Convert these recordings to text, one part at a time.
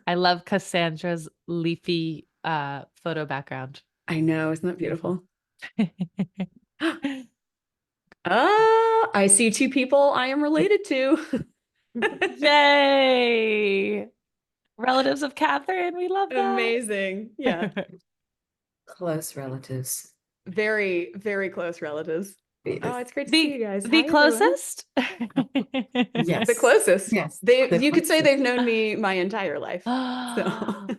I love Cassandra's leafy photo background. I know, isn't that Beautiful. beautiful? I see two people I am related to. Yay! Relatives of Catherine, we love Amazing. Yeah. that. Close relatives. Very, very close relatives. Oh, Yes. it's great to see The you guys. the Hi, everyone. closest. The Yes. closest. Yes. The You could say closest. they've known me my entire life. So,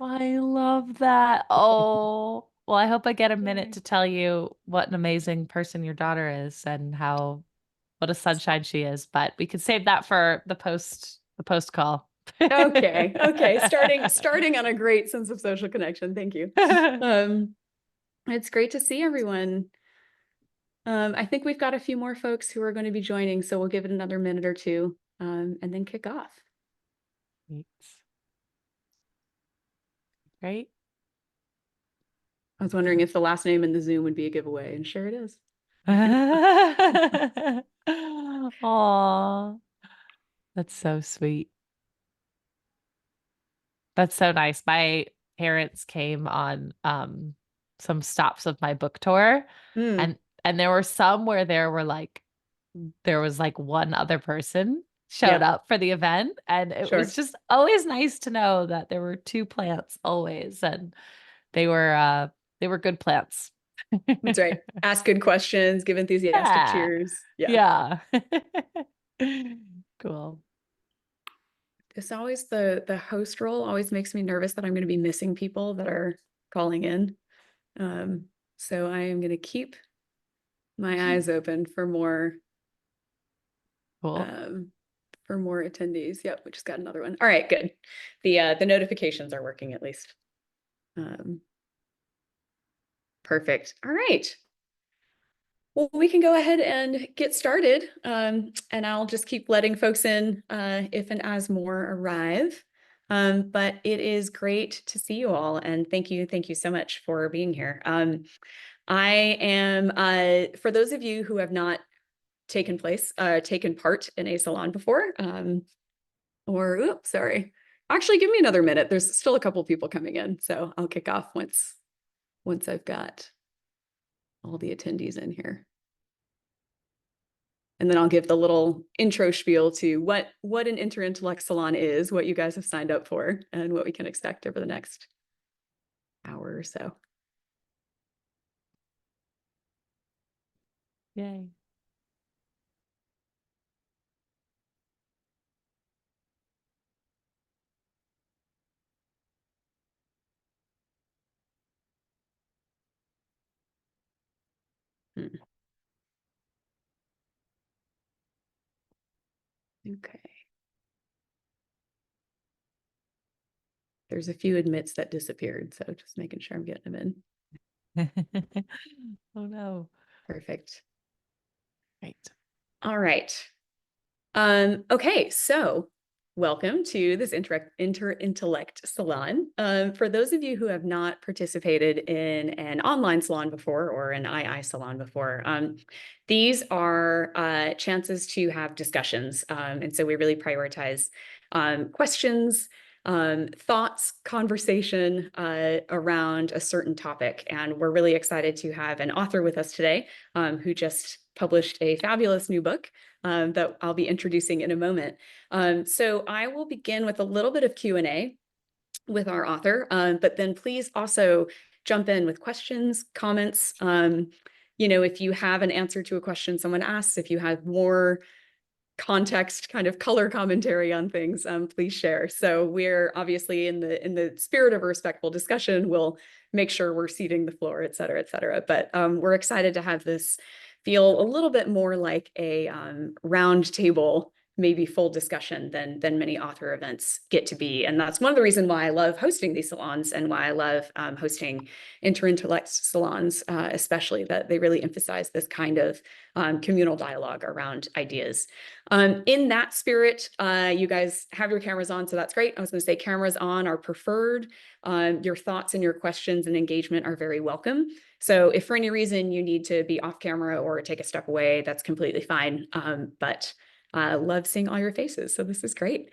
I love that. Oh, well, I hope I get a minute Yay. to tell you what an amazing person your daughter is and how what a sunshine she is, but we could save that for the post call. Okay. Okay. Starting on a great sense of social connection. Thank you. Um, it's great to see everyone. I think we've got a few more folks who are going to be joining, so we'll give it another minute or two, and then kick off. Right? I was wondering if the last name in the Zoom would be a giveaway, and sure it is. Aw, that's so sweet. That's so nice. My parents came on some stops of my book tour, Hmm. and there were some where there was like one other person showed Yeah, up for the event, and it was sure. just always nice to know that there were two plants always, and they were good plants. That's right. Ask good questions, give enthusiastic Yeah. cheers. Yeah. Yeah. Cool. It's always the host role always makes me nervous that I'm going to be missing people that are calling in. Um, so I am going to keep my eyes open Cool. um, for more attendees. Yep, we just got another one. All right, good. The notifications are working at least. Um, perfect. All right. Well, we can go ahead and get started, and I'll just keep letting folks in if and as more arrive. But it is great to see you all, and thank you so much for being here. I am, for those of you who have not taken part in a salon before, or oops, sorry. Actually, give me another minute. There's still a couple people coming in, so I'll kick off once I've got all the attendees in here. And then I'll give the little intro spiel to what an Interintellect salon is, what you guys have signed up for, and what we can expect over the next hour or so. Yay. Hmm. Okay. There's a few admits that disappeared, so just making sure I'm getting them in. Oh no. Perfect. Right. All right. Okay, so welcome to this Interintellect salon. For those of you who have not participated in an online salon before or an II salon before, these are chances to have discussions. And so we really prioritize questions, thoughts, conversation around a certain topic. And we're really excited to have an author with us today who just published a fabulous new book that I'll be introducing in a moment. So I will begin with a little bit of Q&A with our author, but then please also jump in with questions, comments. If you have an answer to a question someone asks, if you have more context, kind of color commentary on things, please share. So we're obviously in the spirit of a respectful discussion, we'll make sure we're ceding the floor, et cetera, et cetera. But we're excited to have this feel a little bit more like a round table, maybe full discussion than many author events get to be. And that's one of the reasons why I love hosting these salons and why I love hosting Interintellect salons, especially that they really emphasize this kind of communal dialogue around ideas. In that spirit, you guys have your cameras on, so that's great. I was going to say cameras on are preferred. Your thoughts and your questions and engagement are very welcome. So if for any reason you need to be off camera or take a step away, that's completely fine. But Love seeing all your faces, so this is great.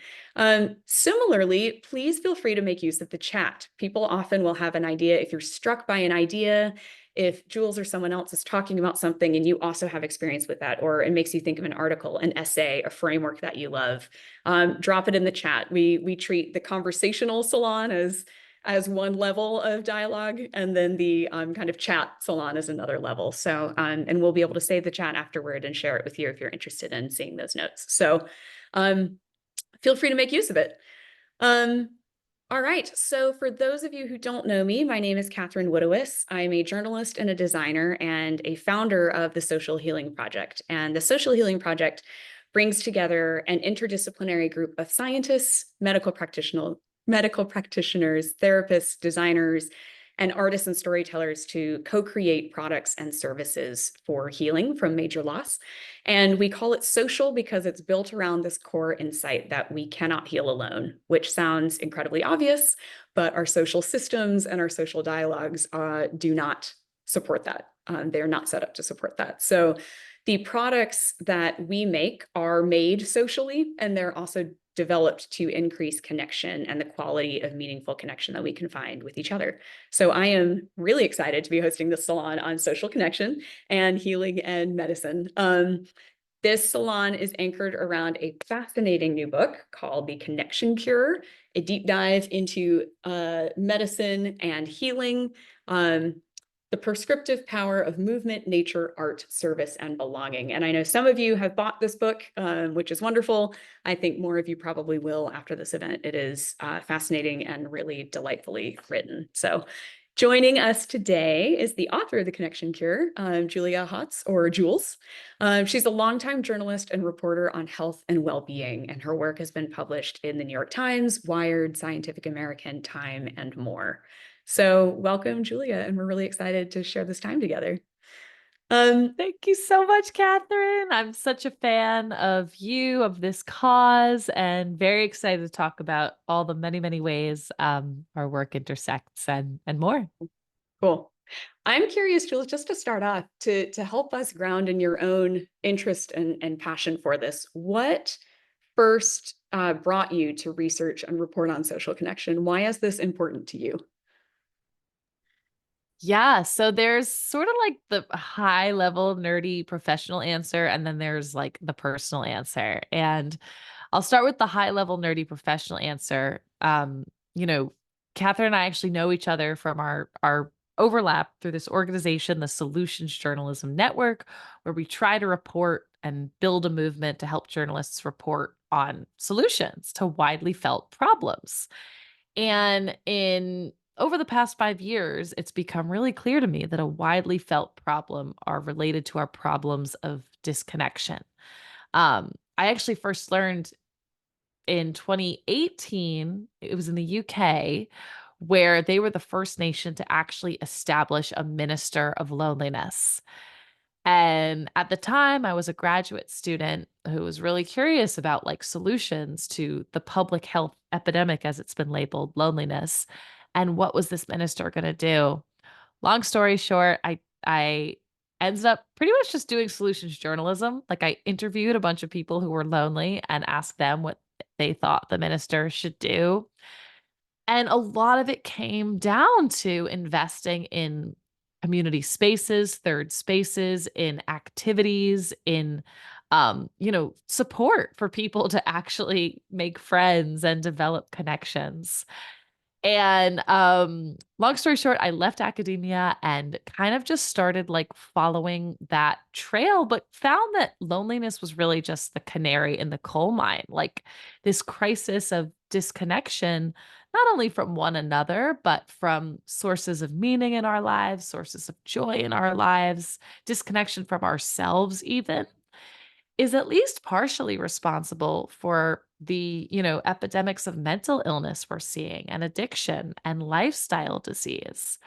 Similarly, please feel free to make use of the chat. People often will have an idea. If you're struck by an idea, if Jules or someone else is talking about something and you also have experience with that, or it makes you think of an article, an essay, a framework that you love, drop it in the chat. We treat the conversational salon as one level of dialogue, and then the kind of chat salon is another level. So, and we'll be able to save the chat afterward and share it with you if you're interested in seeing those notes. So feel free to make use of it. All right, so for those of you who don't know me, my name is Catherine Woodiwiss. I'm a journalist and a designer and a founder of the Social Healing Project. And the Social Healing Project brings together an interdisciplinary group of scientists, medical practitioners, therapists, designers, and artists and storytellers to co-create products and services for healing from major loss. And we call it social because it's built around this core insight that we cannot heal alone, which sounds incredibly obvious, but our social systems and our social dialogues do not support that. They're not set up to support that. So the products that we make are made socially, and they're also developed to increase connection and the quality of meaningful connection that we can find with each other. So I am really excited to be hosting this salon on social connection and healing and medicine. This salon is anchored around a fascinating new book called The Connection Cure, a deep dive into medicine and healing. The Prescriptive Power of Movement, Nature, Art, Service, and Belonging. And I know some of you have bought this book, which is wonderful. I think more of you probably will after this event. It is fascinating and really delightfully written. So joining us today is the author of The Connection Cure, Julia Hotz, or Jules. She's a longtime journalist and reporter on health and well-being, and her work has been published in the New York Times, Wired, Scientific American, Time, and more. So welcome, Julia, and we're really excited to share this time together. Thank you so much, Catherine. I'm such a fan of you, of this cause, and very excited to talk about all the many, many ways our work intersects and more. Cool. I'm curious, Julia, just to start off, to help us ground in your own interest and passion for this, what first brought you to research and report on social connection? Why is this important to you? Yeah, so there's sort of like the high level nerdy professional answer, and then there's like the personal answer. And I'll start with the high level nerdy professional answer. You know, Catherine and I actually know each other from our overlap through this organization, the Solutions Journalism Network, where we try to report and build a movement to help journalists report on solutions to widely felt problems. And in over the past 5 years, it's become really clear to me that a widely felt problem are related to our problems of disconnection. I actually first learned in 2018, it was in the UK, where they were the first nation to actually establish a minister of loneliness. And at the time, I was a graduate student who was really curious about like solutions to the public health epidemic, as it's been labeled, loneliness. And what was this minister going to do? Long story short, I ended up pretty much just doing solutions journalism. Like I interviewed a bunch of people who were lonely and asked them what they thought the minister should do. And a lot of it came down to investing in community spaces, third spaces, in activities, in support for people to actually make friends and develop connections. And long story short, I left academia and kind of just started like following that trail, but found that loneliness was really just the canary in the coal mine, like this crisis of disconnection, not only from one another, but from sources of meaning in our lives, sources of joy in our lives, disconnection from ourselves, even is at least partially responsible for the, epidemics of mental illness we're seeing and addiction and lifestyle disease.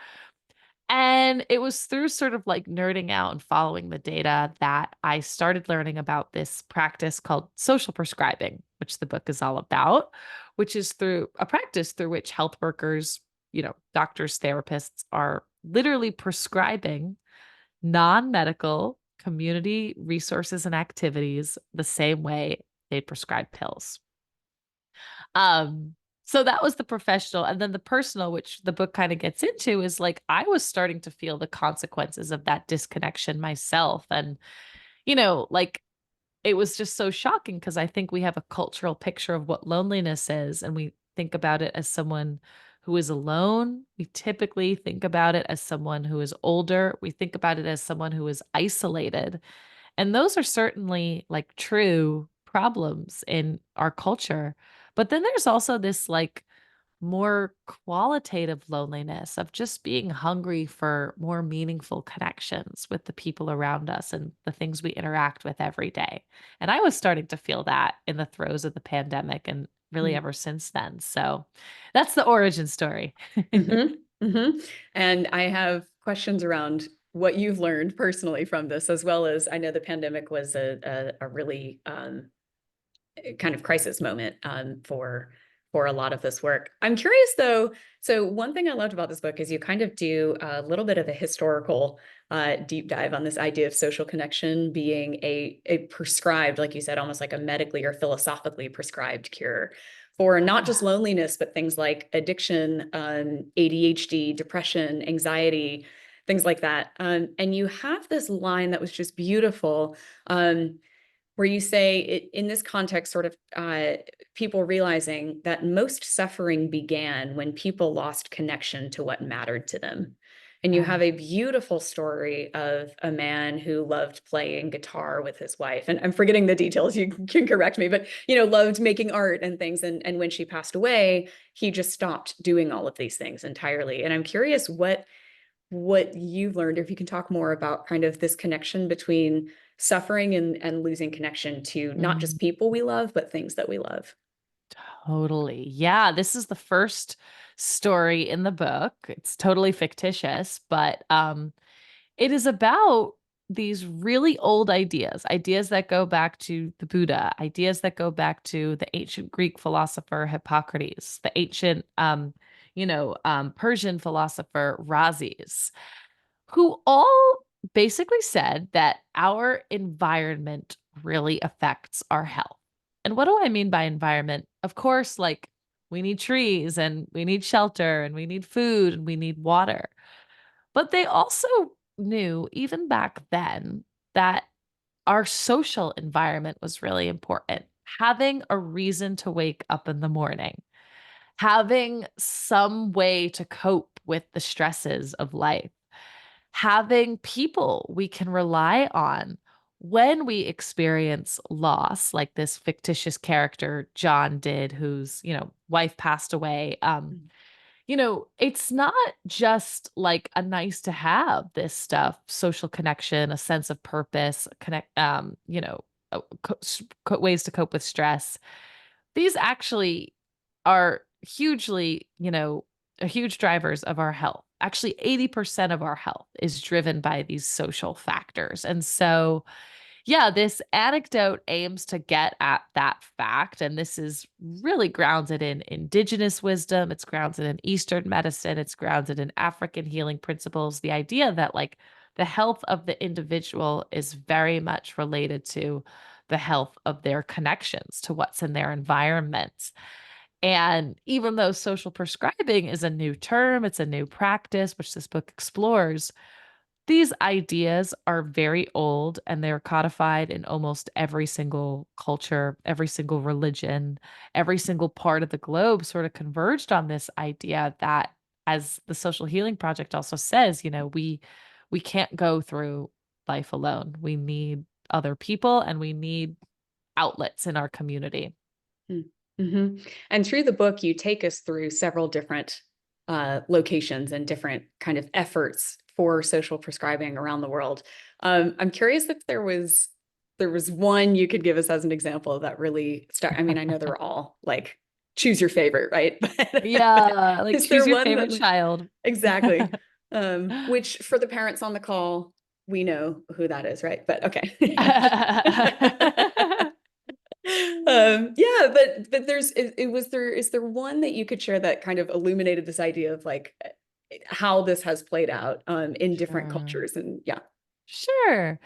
And it was through sort of like nerding out and following the data that I started learning about this practice called social prescribing, which the book is all about, which is through a practice through which health workers, doctors, therapists are literally prescribing non-medical community resources and activities the same way they'd prescribe pills. Um, so that was the professional. And then the personal, which the book kind of gets into, is like I was starting to feel the consequences of that disconnection myself. And, like it was just so shocking because I think we have a cultural picture of what loneliness is, and we think about it as someone who is alone. We typically think about it as someone who is older. We think about it as someone who is isolated. And those are certainly like true problems in our culture. But then there's also this like more qualitative loneliness of just being hungry for more meaningful connections with the people around us and the things we interact with every day. And I was starting to feel that in the throes of the pandemic and really Mm. ever since then. So that's the origin story. And I have questions around what you've learned personally from this, as well as I know the pandemic was a really kind of crisis moment for a lot of this work. I'm curious though. So one thing I loved about this book is you kind of do a little bit of a historical deep dive on this idea of social connection being a prescribed, like you said, almost like a medically or philosophically prescribed cure for not just loneliness, but things like addiction, ADHD, depression, anxiety, things like that. And you have this line that was just beautiful. Where you say in this context, sort of people realizing that most suffering began when people lost connection to what mattered to them. And you have a beautiful story of a man who loved playing guitar with his wife. And I'm forgetting the details, you can correct me, but loved making art and things. And when she passed away, he just stopped doing all of these things entirely. And I'm curious what you've learned, or if you can talk more about kind of this connection between suffering and losing connection to not Mhm. just people we love, but things that we love. Totally. Yeah, this is the first story in the book. It's totally fictitious, but it is about these really old ideas that go back to the Buddha, ideas that go back to the ancient Greek philosopher Hippocrates, the ancient Persian philosopher Rhazes, who all basically said that our environment really affects our health. And what do I mean by environment? Of course, like we need trees and we need shelter and we need food and we need water. But they also knew, even back then, that our social environment was really important. Having a reason to wake up in the morning, having some way to cope with the stresses of life, having people we can rely on when we experience loss, like this fictitious character John did, whose, wife passed away. It's not just like a nice to have this stuff, social connection, a sense of purpose, ways to cope with stress. These actually are hugely, huge drivers of our health. Actually, 80% of our health is driven by these social factors. And so, yeah, this anecdote aims to get at that fact. And this is really grounded in indigenous wisdom. It's grounded in Eastern medicine. It's grounded in African healing principles. The idea that, like, the health of the individual is very much related to the health of their connections to what's in their environment. And even though social prescribing is a new term, it's a new practice, which this book explores, these ideas are very old and they're codified in almost every single culture, every single religion, every single part of the globe sort of converged on this idea that, as the Social Healing Project also says, we can't go through life alone. We need other people and we need outlets in our community. Mm-hmm. And through the book, you take us through several different locations and different kind of efforts for social prescribing around the world. I'm curious if there was one you could give us as an example that really I mean, I know they're all like choose your favorite, right? Yeah, like Is there choose your one favorite that child. exactly? Which for the parents on the call, we know who that is, right? But okay. Yeah, but is there one that you could share that kind of illuminated this idea of like how this has played out in different Sure. cultures and yeah. Sure.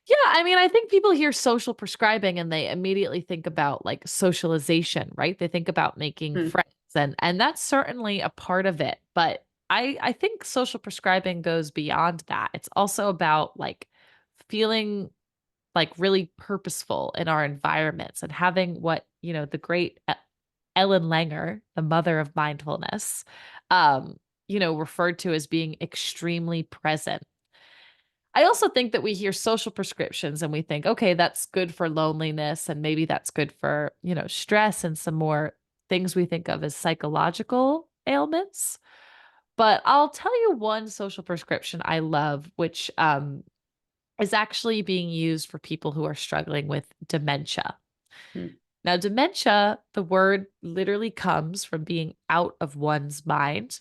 Yeah, I mean, I think people hear social prescribing and they immediately think about like socialization, right? They think about making Mm, friends and that's certainly a part of it, but I think social prescribing goes beyond that. It's also about like feeling like really purposeful in our environments and having what, the great Ellen Langer, the mother of mindfulness, um, referred to as being extremely present. I also think that we hear social prescriptions and we think, okay, that's good for loneliness and maybe that's good for, stress and some more things we think of as psychological ailments. But I'll tell you one social prescription I love, which is actually being used for people who are struggling with dementia. mm, Now, dementia, the word literally comes from being out of one's mind.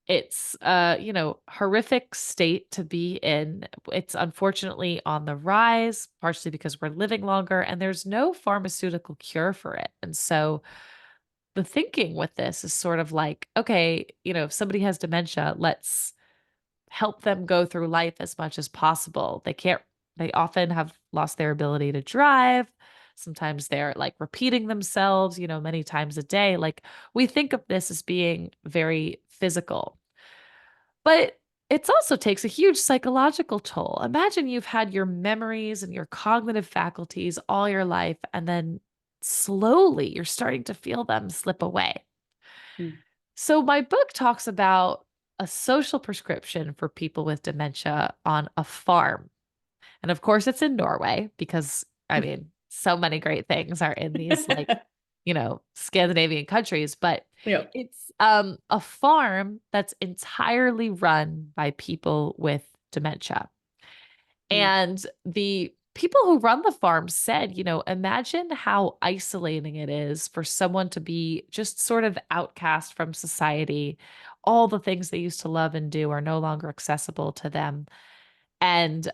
It's horrific state to be in. It's unfortunately on the rise, partially because we're living longer and there's no pharmaceutical cure for it. And so the thinking with this is sort of like, okay, if somebody has dementia, let's help them go through life as much as possible. They often have lost their ability to drive. Sometimes they're like repeating themselves, many times a day. Like we think of this as being very physical, but it also takes a huge psychological toll. Imagine you've had your memories and your cognitive faculties all your life, and then slowly you're starting to feel them slip away. mm. So, my book talks about a social prescription for people with dementia on a farm. And of course, it's in Norway because, I mean, so many great things are in these like, Scandinavian countries, but Yeah. it's a farm that's entirely run by people with dementia. Mm, And the people who run the farm said, imagine how isolating it is for someone to be just sort of outcast from society. All the things they used to love and do are no longer accessible to them. And,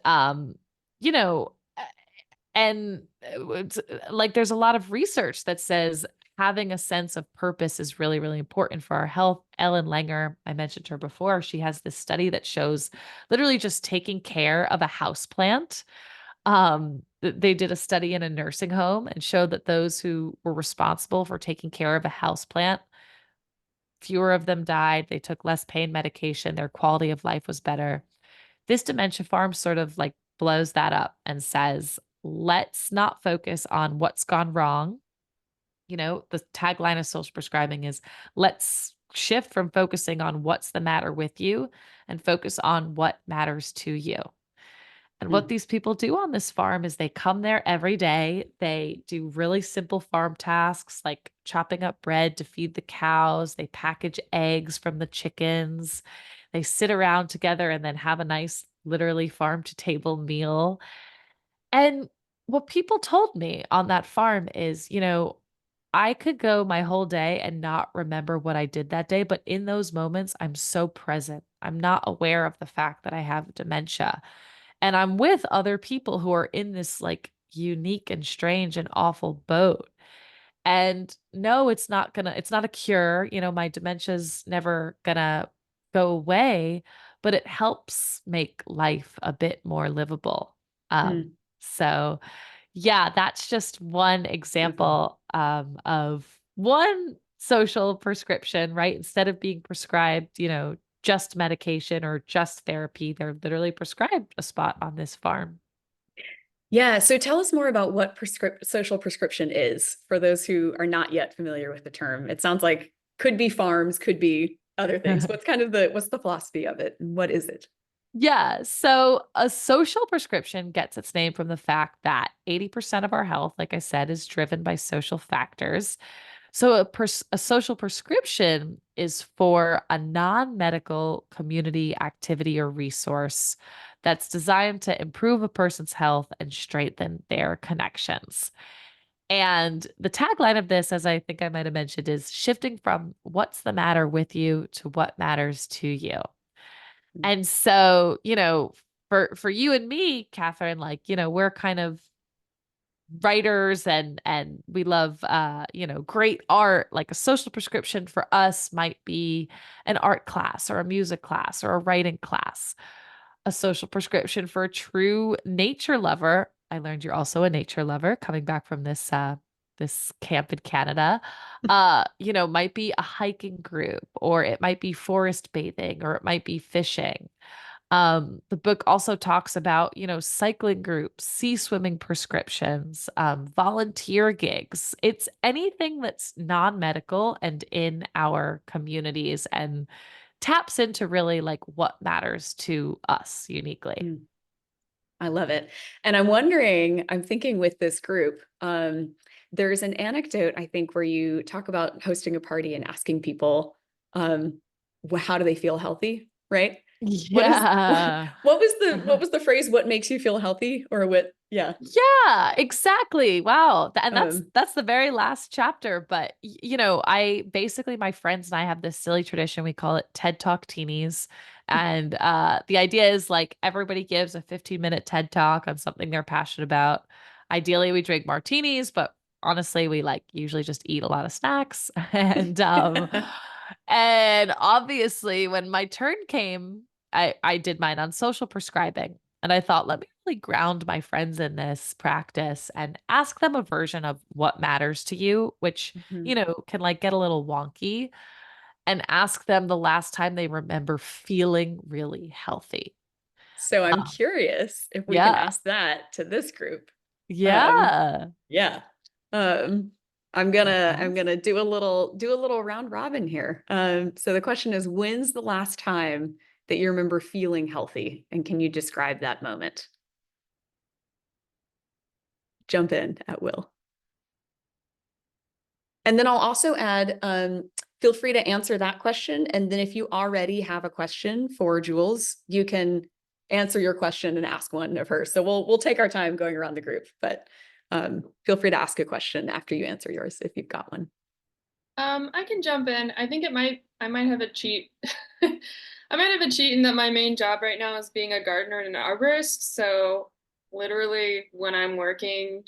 you know, and like there's a lot of research that says having a sense of purpose is really, really important for our health. Ellen Langer, I mentioned her before, she has this study that shows literally just taking care of a house plant. They did a study in a nursing home and showed that those who were responsible for taking care of a house plant, fewer of them died. They took less pain medication. Their quality of life was better. This dementia farm sort of like blows that up and says, let's not focus on what's gone wrong. The tagline of social prescribing is let's shift from focusing on what's the matter with you and focus on what matters to you. And what mm, these people do on this farm is they come there every day. They do really simple farm tasks like chopping up bread to feed the cows. They package eggs from the chickens. They sit around together and then have a nice, literally farm to table meal. And what people told me on that farm is, I could go my whole day and not remember what I did that day, but in those moments, I'm so present. I'm not aware of the fact that I have dementia. And I'm with other people who are in this like unique and strange and awful boat. And no, it's not a cure. My dementia's never gonna go away, but it helps make life a bit more livable. mm. So yeah, that's just one Beautiful. example of one social prescription, right? Instead of being prescribed, just medication or just therapy, they're literally prescribed a spot on this farm. Yeah. So tell us more about what social prescription is for those who are not yet familiar with the term. It sounds like could be farms, could be other things. What's the philosophy of it? And what is it? Yeah. So a social prescription gets its name from the fact that 80% of our health, like I said, is driven by social factors. So a social prescription is for a non-medical community activity or resource that's designed to improve a person's health and strengthen their connections. And the tagline of this, as I think I might have mentioned, is shifting from what's the matter with you to what matters to you. Mm, And so, for you and me, Catherine, like, we're kind of writers and we love great art. Like a social prescription for us might be an art class or a music class or a writing class. A social prescription for a true nature lover. I learned you're also a nature lover coming back from this camp in Canada. Might be a hiking group, or it might be forest bathing, or it might be fishing. The book also talks about, cycling groups, sea swimming prescriptions, volunteer gigs. It's anything that's non-medical and in our communities and taps into really like what matters to us uniquely. Mm, I love it. And I'm thinking with this group, there's an anecdote, I think, where you talk about hosting a party and asking people, how do they feel healthy, right? Yeah. What was the phrase, what makes you feel healthy, or what? Yeah. Yeah, exactly. Wow. And Um, that's the very last chapter. But I basically, my friends and I have this silly tradition. We call it TED Talk Teenies. And the idea is like everybody gives a 15-minute TED Talk on something they're passionate about. Ideally, we drink martinis, but honestly, we like usually just eat a lot of snacks. And obviously when my turn came, I did mine on social prescribing. And I thought, let me really ground my friends in this practice and ask them a version of what matters to you, which, mhm. can like get a little wonky, and ask them the last time they remember feeling really healthy. So I'm Uh, curious if we can yeah. ask that to this group. Um, Yeah. yeah. Um, I'm Awesome. gonna do a little round robin here. So the question is, when's the last time that you remember feeling healthy? And can you describe that moment? Jump in at will. And then I'll also add, feel free to answer that question. And then if you already have a question for Jules, you can answer your question and ask one of her. So we'll take our time going around the group, but feel free to ask a question after you answer yours if you've got one. I can jump in. I might have a cheat. I might have a cheat in that my main job right now is being a gardener and an arborist. So literally when I'm working,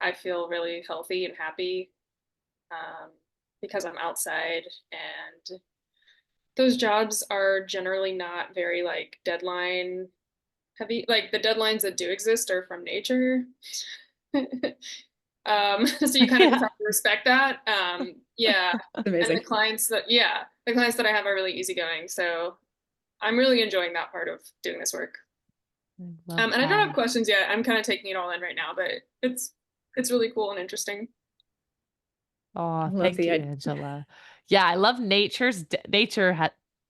I feel really healthy and happy um, because I'm outside, and those jobs are generally not very like deadline heavy. Like the deadlines that do exist are from nature. So you kind of just Yeah. have to respect that. Yeah. That's And amazing. the clients that I have are really easygoing. So I'm really enjoying that part of doing this work. I love And I don't have that. questions yet. I'm kind of taking it all in right now, but it's really cool and interesting. I Oh, love thank the you, idea. Angela. Yeah, I love nature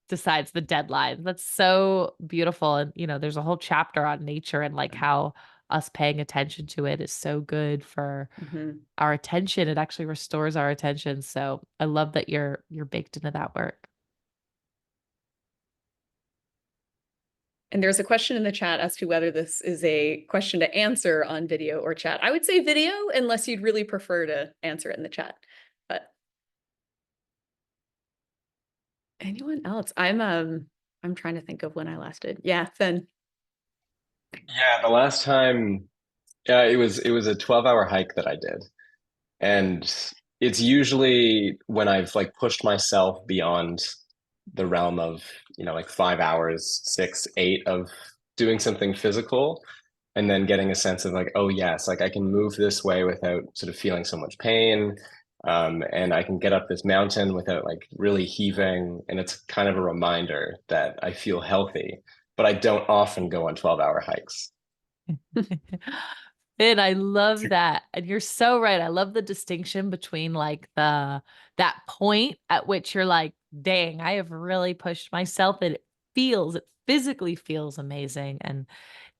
decides the deadline. That's so beautiful. And there's a whole chapter on nature and like how us paying attention to it is so good for Mhm. our attention. It actually restores our attention. So I love that you're baked into that work. And there's a question in the chat as to whether this is a question to answer on video or chat. I would say video, unless you'd really prefer to answer it in the chat. But anyone else? I'm trying to think of when I last did. Yeah, then. Yeah, the last time, yeah, it was a 12-hour hike that I did. And it's usually when I've like pushed myself beyond the realm of, like 5 hours, six, eight of doing something physical, and then getting a sense of like, oh yes, like I can move this way without sort of feeling so much pain. And I can get up this mountain without like really heaving. And it's kind of a reminder that I feel healthy, but I don't often go on 12-hour hikes. And I love that. And you're so right. I love the distinction between like that point at which you're like, dang, I have really pushed myself. And it physically feels amazing. And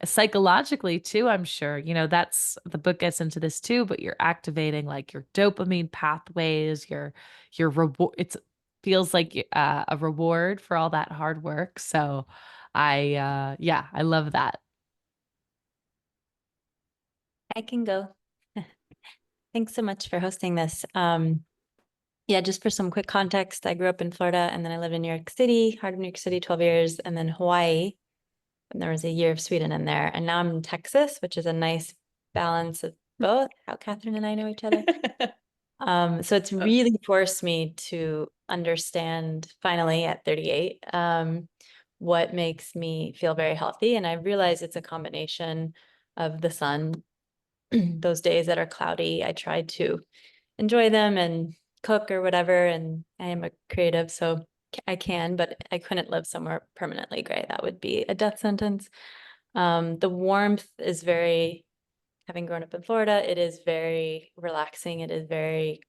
psychologically too, I'm sure. That's the book gets into this too, but you're activating like your dopamine pathways, your reward. It feels like a reward for all that hard work. So yeah, I love that. I can go. Thanks so much for hosting this. Yeah, just for some quick context, I grew up in Florida and then I lived in New York City, heart of New York City, 12 years, and then Hawaii. And there was a year of Sweden in there. And now I'm in Texas, which is a nice balance of both, how Catherine and I know each other. So it's really forced me to understand finally at 38, what makes me feel very healthy. And I realize it's a combination of the sun. Those days that are cloudy, I try to enjoy them and cook or whatever. And I am a creative, so I can, but I couldn't live somewhere permanently gray. That would be a death sentence. The warmth is very, having grown up in Florida, it is very relaxing. It is very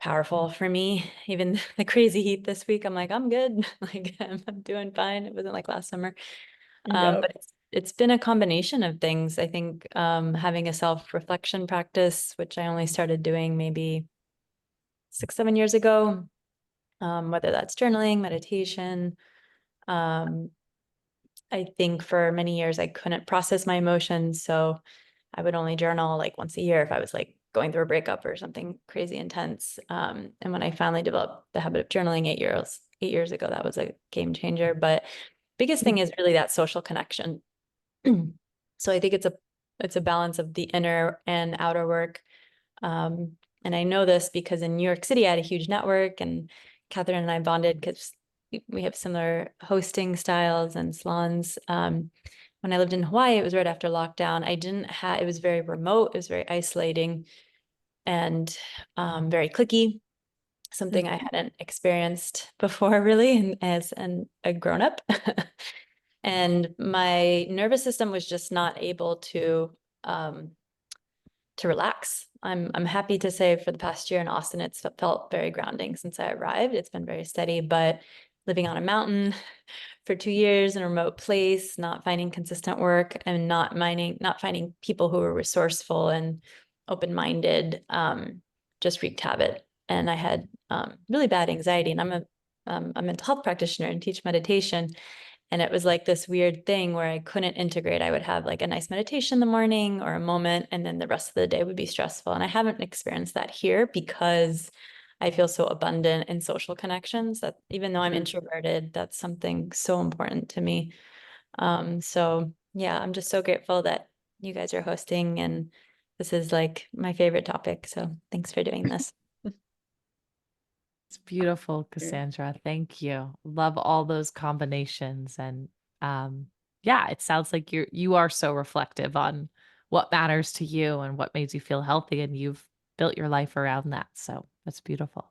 powerful for me. Even the crazy heat this week, I'm like, I'm good. Like I'm doing fine. It wasn't like last summer. But it's been a combination of things. I think having a self-reflection practice, which I only started doing maybe 6-7 years ago, whether that's journaling, meditation. I think for many years I couldn't process my emotions, so I would only journal like once a year if I was like going through a breakup or something crazy intense. And when I finally developed the habit of journaling 8 years ago, that was a game changer. But biggest thing is really that social connection. So I think it's a balance of the inner and outer work. And I know this because in New York City, I had a huge network, and Catherine and I bonded because we have similar hosting styles and salons. When I lived in Hawaii, it was right after lockdown. It was very remote, it was very isolating and very cliquey, something I hadn't experienced before really as a grown-up. And my nervous system was just not able to relax. I'm happy to say for the past year in Austin, it's felt very grounding since I arrived. It's been very steady, but living on a mountain for 2 years in a remote place, not finding consistent work and not finding people who were resourceful and open-minded, just wreaked havoc. And I had really bad anxiety, and I'm a mental health practitioner and teach meditation. And it was like this weird thing where I couldn't integrate. I would have like a nice meditation in the morning or a moment, and then the rest of the day would be stressful. And I haven't experienced that here because I feel so abundant in social connections that even though I'm introverted, that's something so important to me. So yeah, I'm just so grateful that you guys are hosting, and this is like my favorite topic. So thanks for doing this. It's beautiful, Cassandra. Thank you. Love all those combinations. And yeah, it sounds like you are so reflective on what matters to you and what makes you feel healthy, and you've built your life around that. So that's beautiful.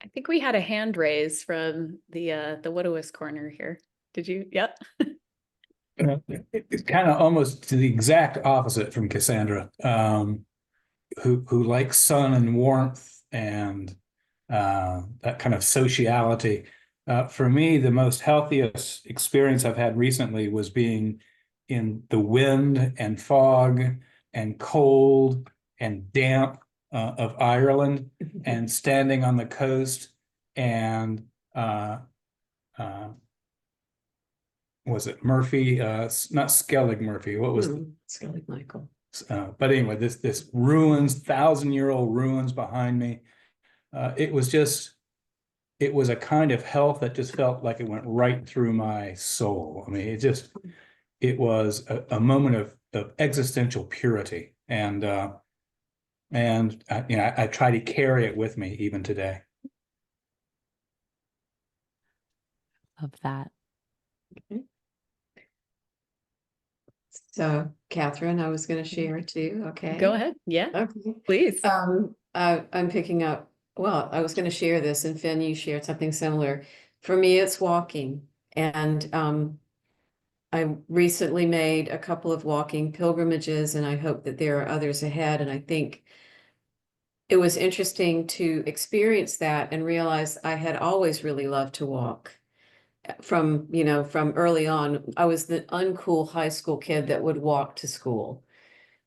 I think we had a hand raise from the Woodiwiss corner here. Did you? Yep. It's kind of almost to the exact opposite from Cassandra, who likes sun and warmth and that kind of sociality. For me, the most healthiest experience I've had recently was being in the wind and fog and cold and damp of Ireland and standing on the coast and was it Murphy? Not Skellig Murphy. What was Skellig Michael. But anyway, this ruins, 1,000-year-old ruins behind me. It was a kind of health that just felt like it went right through my soul. I mean, it was a moment of existential purity, and I try to carry it with me even today. Love that. Okay. So, Catherine, I was going to share it too. Okay. Go ahead. Yeah, Okay. please. I'm picking up, well, I was going to share this, and Finn, you shared something similar. For me, it's walking. And I recently made a couple of walking pilgrimages, and I hope that there are others ahead. And I think it was interesting to experience that and realize I had always really loved to walk. From early on, I was the uncool high school kid that would walk to school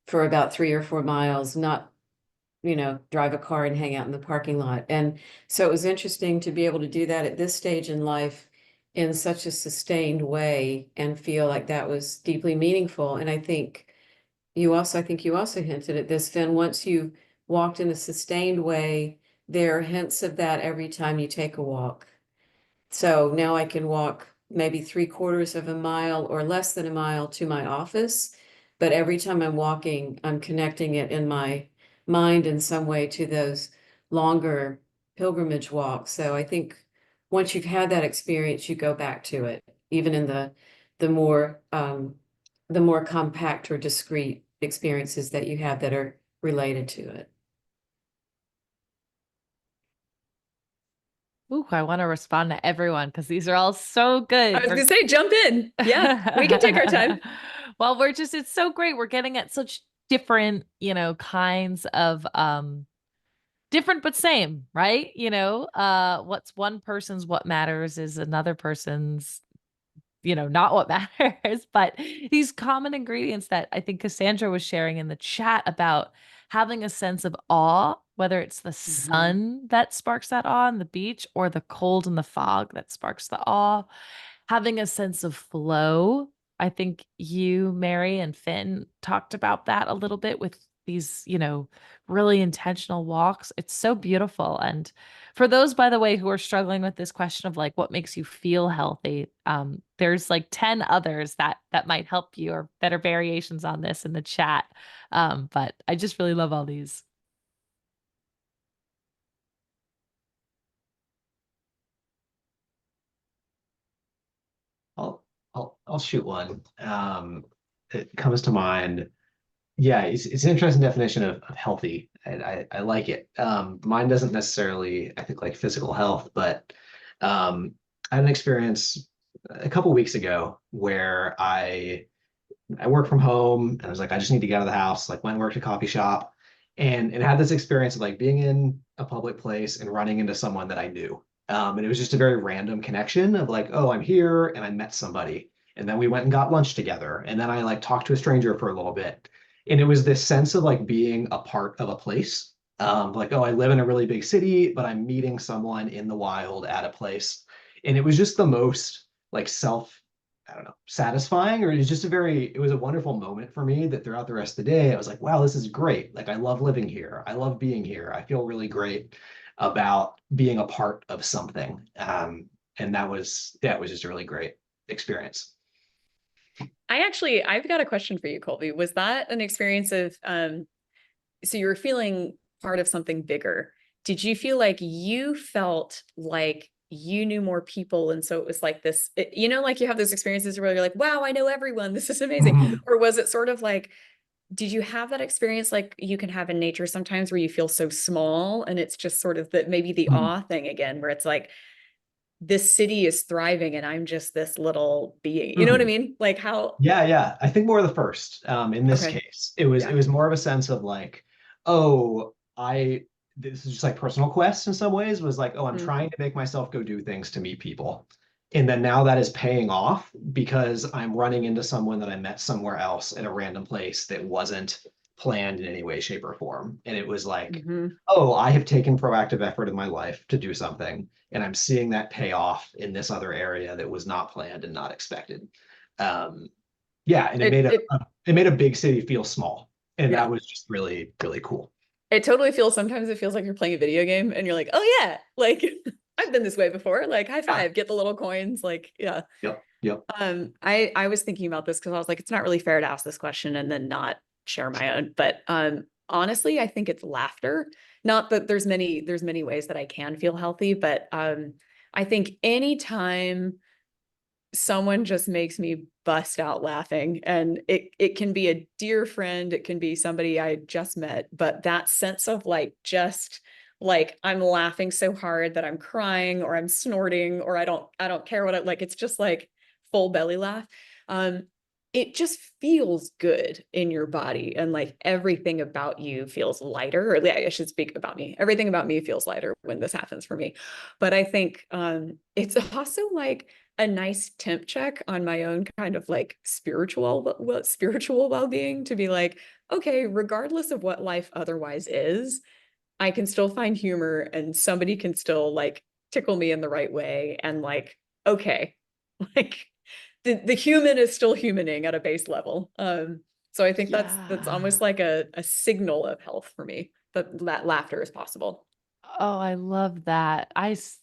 for about 3 or 4 miles, not, drive a car and hang out in the parking lot. And so it was interesting to be able to do that at this stage in life in such a sustained way and feel like that was deeply meaningful. And I think you also hinted at this, Finn, once you walked in a sustained way, there are hints of that every time you take a walk. So now I can walk maybe 3/4 of a mile or less than a mile to my office. But every time I'm walking, I'm connecting it in my mind in some way to those longer pilgrimage walks. So I think once you've had that experience, you go back to it, even in the more compact or discrete experiences that you have that are related to it. Ooh, I want to respond to everyone because these are all so good. I was gonna say, jump in. Yeah, we can take our time. Well, it's so great. We're getting at such different, kinds of different but same, right? What's one person's what matters is another person's, not what matters. But these common ingredients that I think Cassandra was sharing in the chat about having a sense of awe, whether it's the sun that sparks that awe on the beach or the cold and the fog that sparks the awe, having a sense of flow. I think you, Mary, and Finn talked about that a little bit with these, really intentional walks. It's so beautiful. And for those, by the way, who are struggling with this question of like what makes you feel healthy, there's like 10 others that might help you, or better variations on this in the chat. But I just really love all these. I'll shoot one. It comes to mind. Yeah, it's an interesting definition of healthy, and I like it. Mine doesn't necessarily, I think, like physical health, but I had an experience a couple weeks ago where I work from home and I was like, I just need to get out of the house. Like, went and worked at a coffee shop, and had this experience of like being in a public place and running into someone that I knew. And it was just a very random connection of like, oh, I'm here, and I met somebody. And then we went and got lunch together. And then I like talked to a stranger for a little bit. And it was this sense of like being a part of a place. Like, oh, I live in a really big city, but I'm meeting someone in the wild at a place. And it was just the most like I don't know, satisfying, or it was a wonderful moment for me that throughout the rest of the day, I was like, wow, this is great. Like, I love living here. I love being here. I feel really great about being a part of something. And that was just a really great experience. I've got a question for you, Colby. Was that an experience of, so you were feeling part of something bigger? Did you feel like you felt like you knew more people, and so it was like this, like you have those experiences where you're like, wow, I know everyone, this is amazing? Or was it sort of like, did you have that experience like you can have in nature sometimes where you feel so small, and it's just sort of maybe the awe thing again, where it's like, this city is thriving and I'm just this little being, you know what I mean? Like how? Yeah. I think more of the first. In this case, it was more of a sense of like, oh, this is just like personal quest in some ways, was like, oh, I'm trying to make myself go do things to meet people. And then now that is paying off because I'm running into someone that I met somewhere else in a random place that wasn't planned in any way, shape, or form. And it was like, oh, I have taken proactive effort in my life to do something, and I'm seeing that pay off in this other area that was not planned and not expected. And it made a big city feel small, and that was just really, really cool. Sometimes it feels like you're playing a video game and you're like, oh yeah, like I've been this way before, like high five, get the little coins, like, yeah. Yep. I was thinking about this because I was like, it's not really fair to ask this question and then not share my own, but honestly, I think it's laughter. Not that there's many ways that I can feel healthy, but I think anytime someone just makes me bust out laughing, and it can be a dear friend, it can be somebody I just met, but that sense of like, just like I'm laughing so hard that I'm crying or I'm snorting, or I don't care what it's just like full belly laugh. It just feels good in your body, and like everything about you feels lighter. Or yeah, I should speak about me. Everything about me feels lighter when this happens for me. But I think it's also like a nice temp check on my own kind of like spiritual well-being, to be like, okay, regardless of what life otherwise is, I can still find humor, and somebody can still like tickle me in the right way, and like, okay, like the human is still humaning at a base level. So I think that's almost like a signal of health for me, that laughter is possible. Oh, I love that.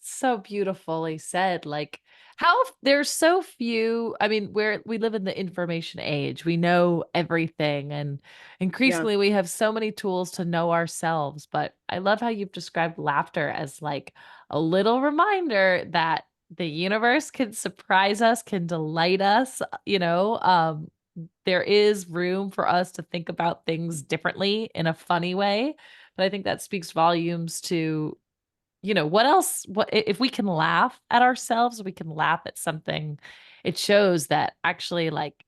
So beautifully said. Like There's so few. I mean, we live in the information age. We know everything, and Yeah. increasingly we have so many tools to know ourselves. But I love how you've described laughter as like a little reminder that the universe can surprise us, can delight us, there is room for us to think about things differently in a funny way. But I think that speaks volumes to, what else, if we can laugh at ourselves, we can laugh at something, it shows that actually, like,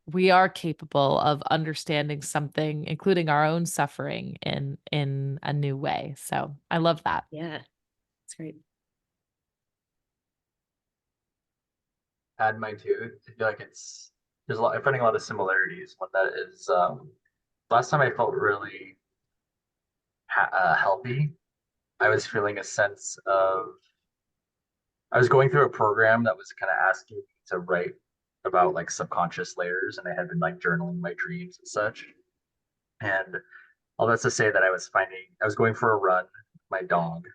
we are capable of understanding something, including our own suffering, in a new way. So I love that. Yeah, that's great. Add mine too. I feel like I'm finding a lot of similarities. One that is last time I felt really healthy. I was feeling a sense of I was going through a program that was kind of asking me to write about like subconscious layers, and I had been like journaling my dreams and such. And all that's to say that I was going for a run with my dog,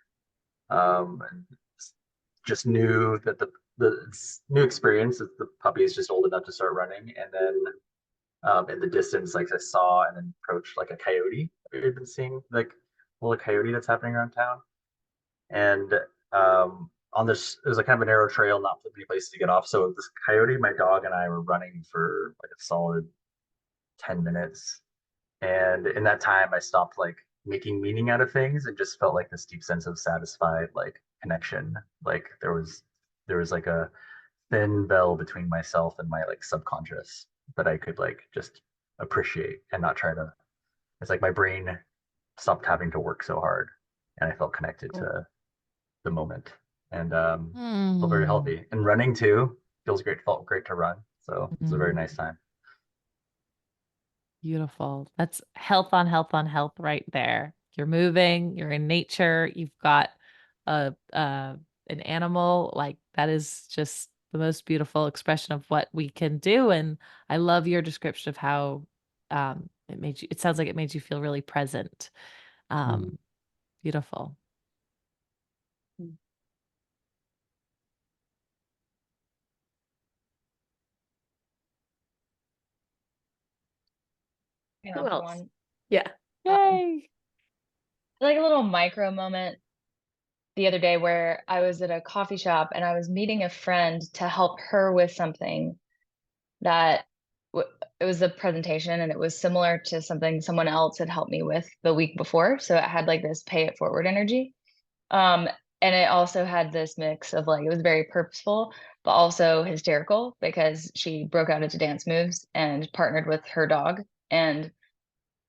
and just knew that the new experience that the puppy is just old enough to start running, and then in the distance, like I saw and then approached like a coyote. I've been seeing like a little coyote that's happening around town, and on this it was like kind of a narrow trail, not many places to get off. So this coyote, my dog, and I were running for like a solid 10 minutes, and in that time, I stopped like making meaning out of things and just felt like this deep sense of satisfied like connection. Like there was like a thin veil between myself and my like subconscious that I could like just appreciate and not try to. It's like my brain stopped having to work so hard, and I felt connected to the moment, and felt very Hmm. healthy. And running too feels great. Felt great to run, so it's a very nice time. Beautiful. That's health on health on health right there. You're moving, you're in nature, you've got an animal, like that is just the most beautiful expression of what we can do. And I love your description of how it sounds like it made you feel really present. Um Beautiful. Who else? One. Yeah. Yay. Like a little micro moment the other day where I was at a coffee shop and I was meeting a friend to help her with something that it was a presentation, and it was similar to something someone else had helped me with the week before. So it had like this pay it forward energy. Um, and it also had this mix of like, it was very purposeful, but also hysterical because she broke out into dance moves and partnered with her dog and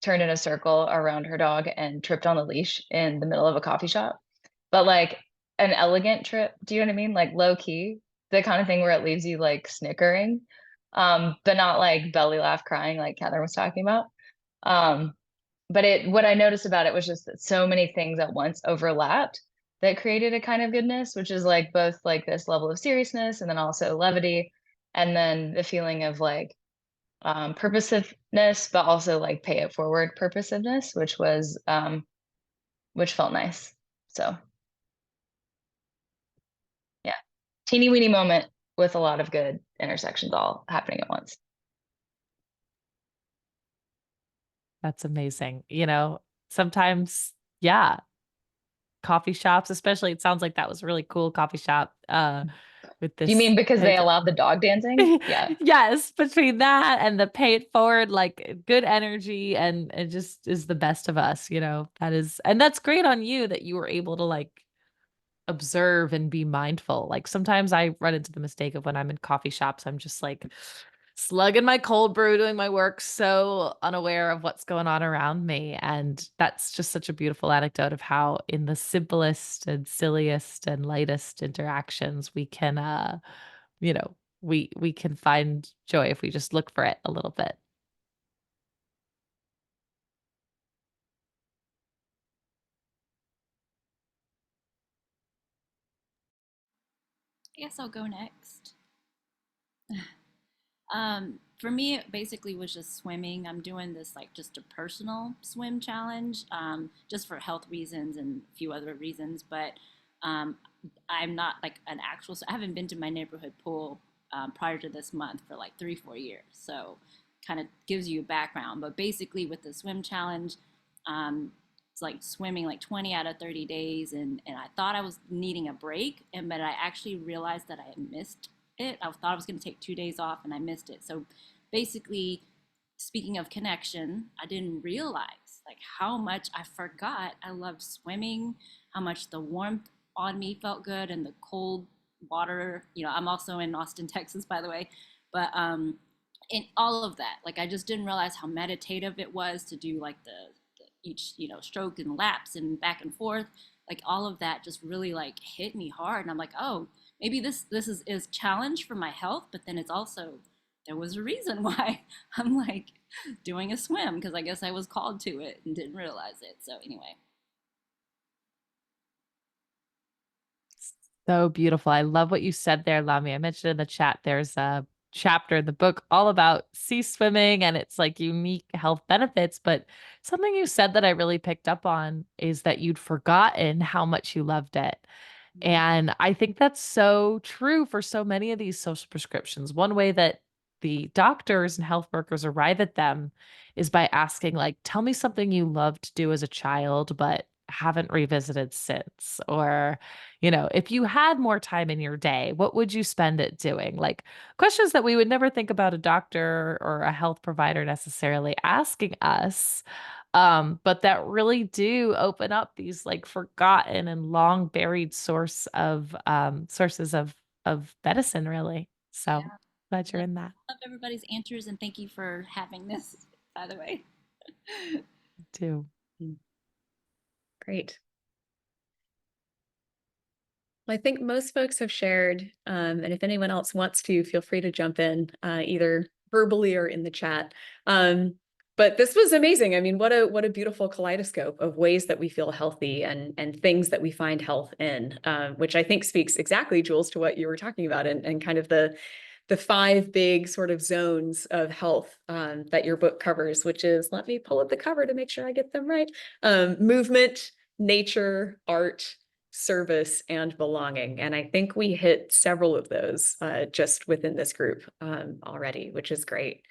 turned in a circle around her dog and tripped on the leash in the middle of a coffee shop. But like an elegant trip, do you know what I mean? Like low key, the kind of thing where it leaves you like snickering, but not like belly laugh crying like Catherine was talking about. Um, but what I noticed about it was just that so many things at once overlapped that created a kind of goodness, which is like both like this level of seriousness and then also levity, and then the feeling of like purposiveness, but also like pay it forward purposiveness, which felt nice. So yeah, teeny weeny moment with a lot of good intersections all happening at once. That's amazing. Sometimes, yeah, coffee shops, especially, it sounds like that was a really cool coffee shop with Do you this mean because they allowed the dog dancing? Yeah. yes, between that and the pay it forward, like good energy, and it just is the best of us, and that's great on you that you were able to like observe and be mindful. Like sometimes I run into the mistake of when I'm in coffee shops, I'm just like slugging my cold brew, doing my work, so unaware of what's going on around me. And that's just such a beautiful anecdote of how in the simplest and silliest and lightest interactions we can we can find joy if we just look for it a little bit. I guess I'll go next. For me, it basically was just swimming. I'm doing this like just a personal swim challenge, just for health reasons and a few other reasons. But Um, I'm not like an actual, so I haven't been to my neighborhood pool prior to this month for like 3-4 years. So kind of gives you a background. But basically, with the swim challenge, it's like swimming like 20 out of 30 days. And I thought I was needing a break, but I actually realized that I had missed it. I thought I was going to take 2 days off and I missed it. So basically, speaking of connection, I didn't realize like how much I forgot I loved swimming, how much the warmth on me felt good and the cold water. I'm also in Austin, Texas, by the way. But in all of that, like I just didn't realize how meditative it was to do like the each, stroke and laps and back and forth. Like all of that just really like hit me hard. And I'm like, oh, maybe this is challenge for my health, but then it's also there was a reason why I'm like doing a swim, because I guess I was called to it and didn't realize it. So anyway. So beautiful. I love what you said there, Lami. I mentioned in the chat, there's a chapter in the book all about sea swimming and its like unique health benefits. But something you said that I really picked up on is that you'd forgotten how much you loved it. And I think that's so true for so many of these social prescriptions. One way that the doctors and health workers arrive at them is by asking, like, tell me something you loved to do as a child, but haven't revisited since. Or, if you had more time in your day, what would you spend it doing? Like questions that we would never think about a doctor or a health provider necessarily asking us, but that really do open up these like forgotten and long buried sources of medicine, really. So Yeah. glad you're in that Love everybody's answers and thank you for having this, by the way. too. Great. Well, I think most folks have shared, and if anyone else wants to, feel free to jump in, either verbally or in the chat. But this was amazing. I mean, what a beautiful kaleidoscope of ways that we feel healthy and things that we find health in, which I think speaks exactly, Jules, to what you were talking about and kind of the 5 big sort of zones of health that your book covers, which is, let me pull up the cover to make sure I get them right. Movement, nature, art, service, and belonging. And I think we hit several of those just within this group already, which is great.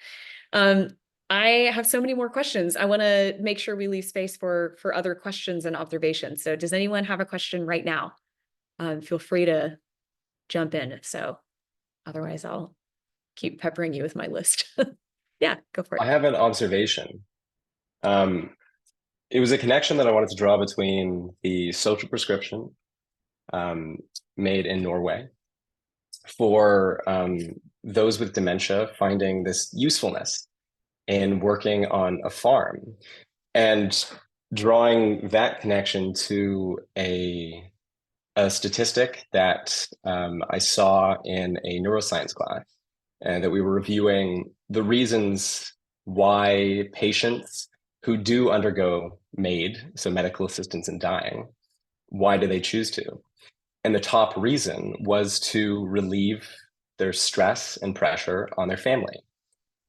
I have so many more questions. I want to make sure we leave space for other questions and observations. So does anyone have a question right now? Feel free to jump in if so. Otherwise, I'll keep peppering you with my list. Yeah, go for it. I have an observation. It was a connection that I wanted to draw between the social prescription made in Norway for those with dementia finding this usefulness in working on a farm, and drawing that connection to a statistic that I saw in a neuroscience class, and that we were reviewing the reasons why patients who do undergo MAID, so medical assistance in dying, why do they choose to? And the top reason was to relieve their stress and pressure on their family,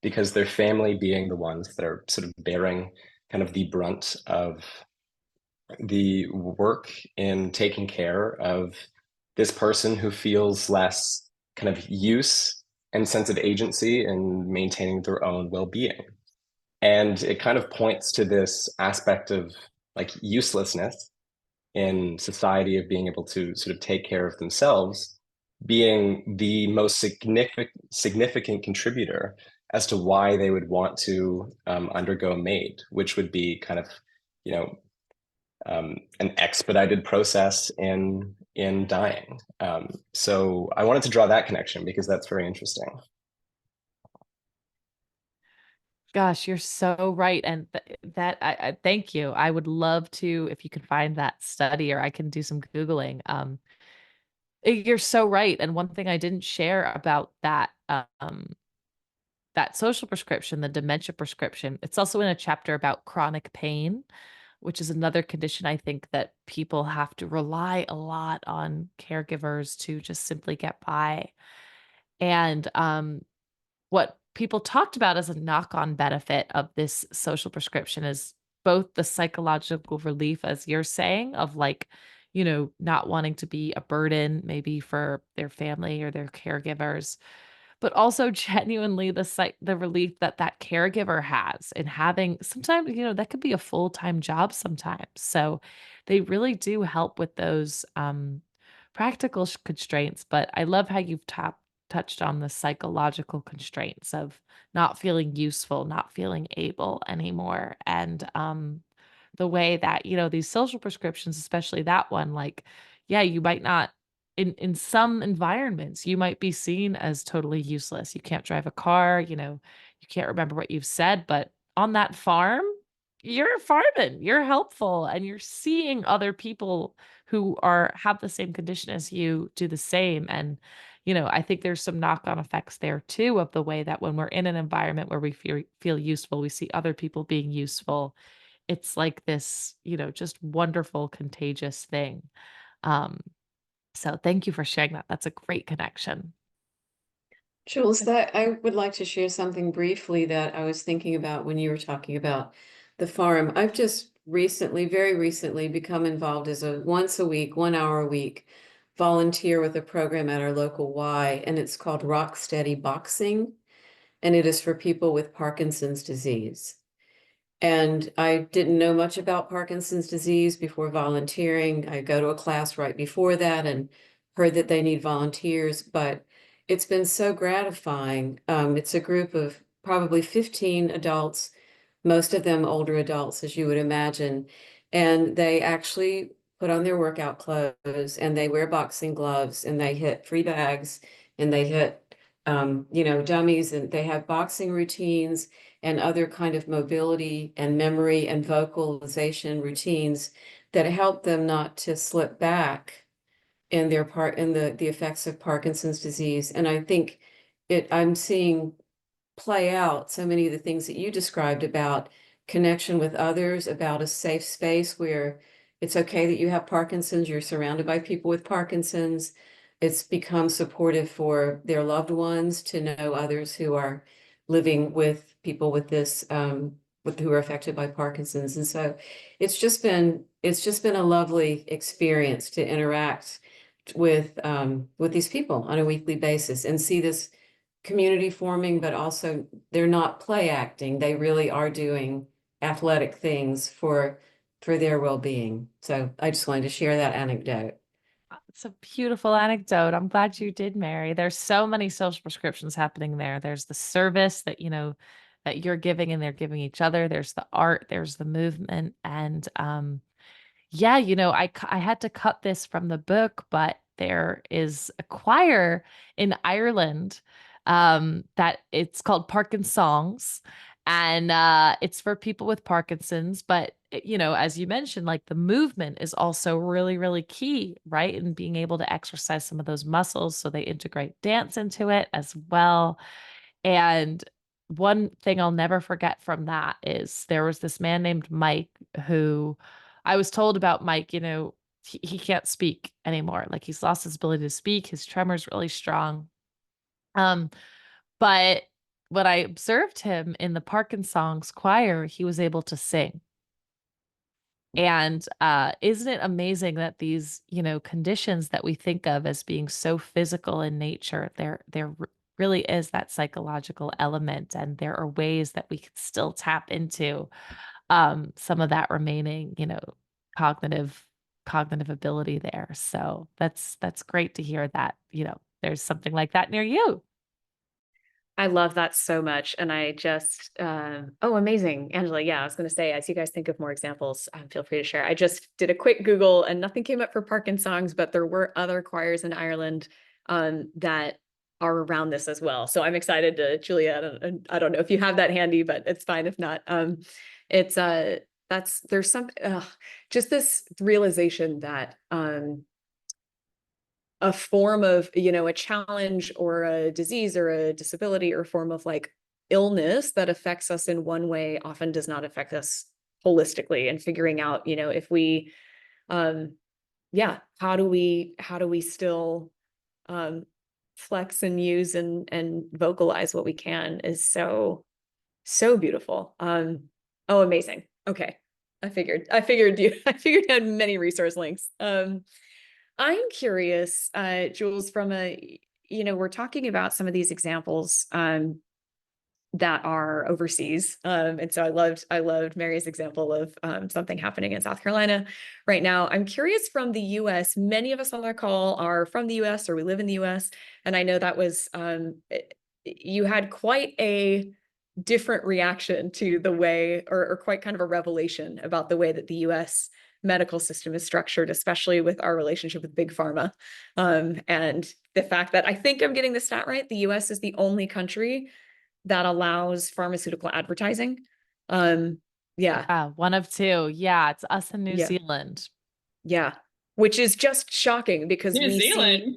because their family being the ones that are sort of bearing kind of the brunt of the work in taking care of this person who feels less kind of use and sense of agency in maintaining their own well-being. And it kind of points to this aspect of like uselessness in society of being able to sort of take care of themselves being the most significant contributor as to why they would want to undergo MAID, which would be kind of, an expedited process in dying. So I wanted to draw that connection because that's very interesting. Gosh, you're so right. And that I thank you. I would love to, if you can find that study, or I can do some Googling. You're so right. And one thing I didn't share about that social prescription, the dementia prescription, it's also in a chapter about chronic pain, which is another condition I think that people have to rely a lot on caregivers to just simply get by. And what people talked about as a knock-on benefit of this social prescription is both the psychological relief, as you're saying, of like not wanting to be a burden maybe for their family or their caregivers, but also genuinely the relief that that caregiver has in having sometimes, that could be a full-time job sometimes. So they really do help with those practical constraints. But I love how you've touched on the psychological constraints of not feeling useful, not feeling able anymore. And the way that, these social prescriptions, especially that one, like, yeah, you might not in some environments, you might be seen as totally useless. You can't drive a car, you can't remember what you've said, but on that farm, you're farming, you're helpful, and you're seeing other people who have the same condition as you do the same. And, I think there's some knock-on effects there too of the way that when we're in an environment where we feel useful, we see other people being useful. It's like this, just wonderful, contagious thing. Um, so thank you for sharing that. That's a great connection. Jules, that I would like to share something briefly that I was thinking about when you were talking about the farm. I've just recently, very recently, become involved as a once a week, 1 hour a week volunteer with a program at our local Y, and it's called Rock Steady Boxing, and it is for people with Parkinson's disease. And I didn't know much about Parkinson's disease before volunteering. I go to a class right before that and heard that they need volunteers, but it's been so gratifying. It's a group of probably 15 adults, most of them older adults, as you would imagine. And they actually put on their workout clothes and they wear boxing gloves and they hit free bags and they hit, dummies, and they have boxing routines and other kind of mobility and memory and vocalization routines that help them not to slip back in the effects of Parkinson's disease. And I think I'm seeing play out so many of the things that you described about connection with others, about a safe space where it's okay that you have Parkinson's, you're surrounded by people with Parkinson's. It's become supportive for their loved ones to know others who are living with people with this, who are affected by Parkinson's. And so it's just been a lovely experience to interact with these people on a weekly basis and see this community forming, but also they're not play acting. They really are doing athletic things for their well-being. So I just wanted to share that anecdote. It's a beautiful anecdote. I'm glad you did, Mary. There's so many social prescriptions happening there. There's the service that, that you're giving and they're giving each other. There's the art, there's the movement. And yeah, I had to cut this from the book, but there is a choir in Ireland that it's called Parkinson's Songs. And it's for people with Parkinson's, but as you mentioned, like the movement is also really, really key, right? And being able to exercise some of those muscles. So they integrate dance into it as well. And one thing I'll never forget from that is there was this man named Mike who I was told about Mike, he can't speak anymore. Like he's lost his ability to speak. His tremor's really strong. But when I observed him in the Parkinson's Songs choir, he was able to sing. And isn't it amazing that these, conditions that we think of as being so physical in nature, there really is that psychological element, and there are ways that we can still tap into some of that remaining, cognitive ability there. So that's great to hear that, there's something like that near you. I love that so much. And I just, oh, amazing. Angela. Yeah, I was going to say, as you guys think of more examples, feel free to share. I just did a quick Google and nothing came up for Parkinson's Songs, but there were other choirs in Ireland that are around this as well. So I'm excited to, Julia, I don't know if you have that handy, but it's fine if not. There's some, just this realization that, a form of, a challenge or a disease or a disability or a form of like illness that affects us in one way often does not affect us holistically, and figuring out, if we, how do we still, flex and use and vocalize what we can is so beautiful. Oh, amazing. Okay. I figured I figured you had many resource links. I'm curious, Jules, from we're talking about some of these examples that are overseas. And so I loved Mary's example of something happening in South Carolina right now. I'm curious from the US, many of us on our call are from the US or we live in the US. And I know that was, you had quite a different reaction to the way, or quite kind of a revelation about the way that the US medical system is structured, especially with our relationship with big pharma. And the fact that I think I'm getting the stat right, the US is the only country that allows pharmaceutical advertising. Yeah, One of two. Yeah, it's us in New yeah, Zealand. yeah. Which is just shocking because New we Zealand.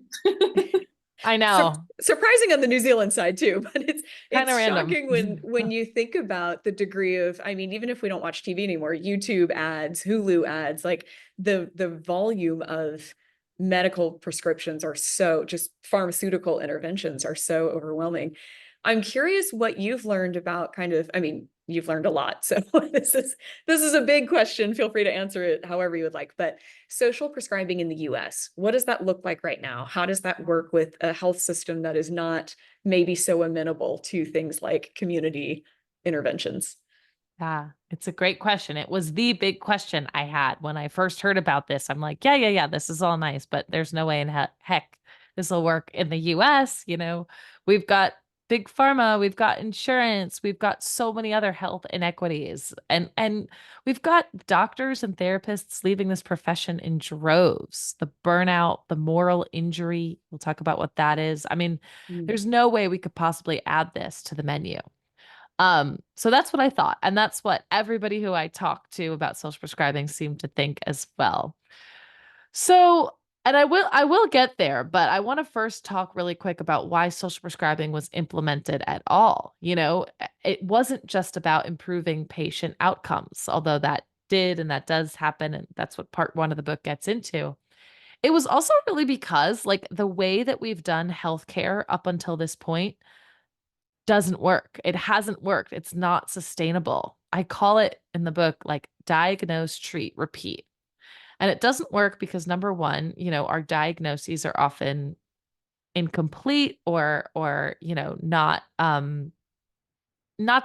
I know. surprising on the New Zealand side too, but it's Kinda random. shocking when you think about the degree of, I mean, even if we don't watch TV anymore, YouTube ads, Hulu ads, like the volume of medical prescriptions are so, just pharmaceutical interventions are so overwhelming. I'm curious what you've learned about kind of, I mean, you've learned a lot. So this is a big question. Feel free to answer it however you would like. But social prescribing in the US, what does that look like right now? How does that work with a health system that is not maybe so amenable to things like community interventions? Yeah, it's a great question. It was the big question I had when I first heard about this. I'm like, yeah, this is all nice, but there's no way in heck this will work in the US. We've got big pharma, we've got insurance, we've got so many other health inequities, and we've got doctors and therapists leaving this profession in droves. The burnout, the moral injury, we'll talk about what that is. I mean, there's no way we could possibly add this to the menu. So that's what I thought. And that's what everybody who I talked to about social prescribing seemed to think as well. So, and I will get there, but I want to first talk really quick about why social prescribing was implemented at all. It wasn't just about improving patient outcomes, although that did and that does happen. And that's what part 1 of the book gets into. It was also really because, like, the way that we've done healthcare up until this point doesn't work. It hasn't worked. It's not sustainable. I call it in the book like diagnose, treat, repeat. And it doesn't work because, number one, our diagnoses are often incomplete or not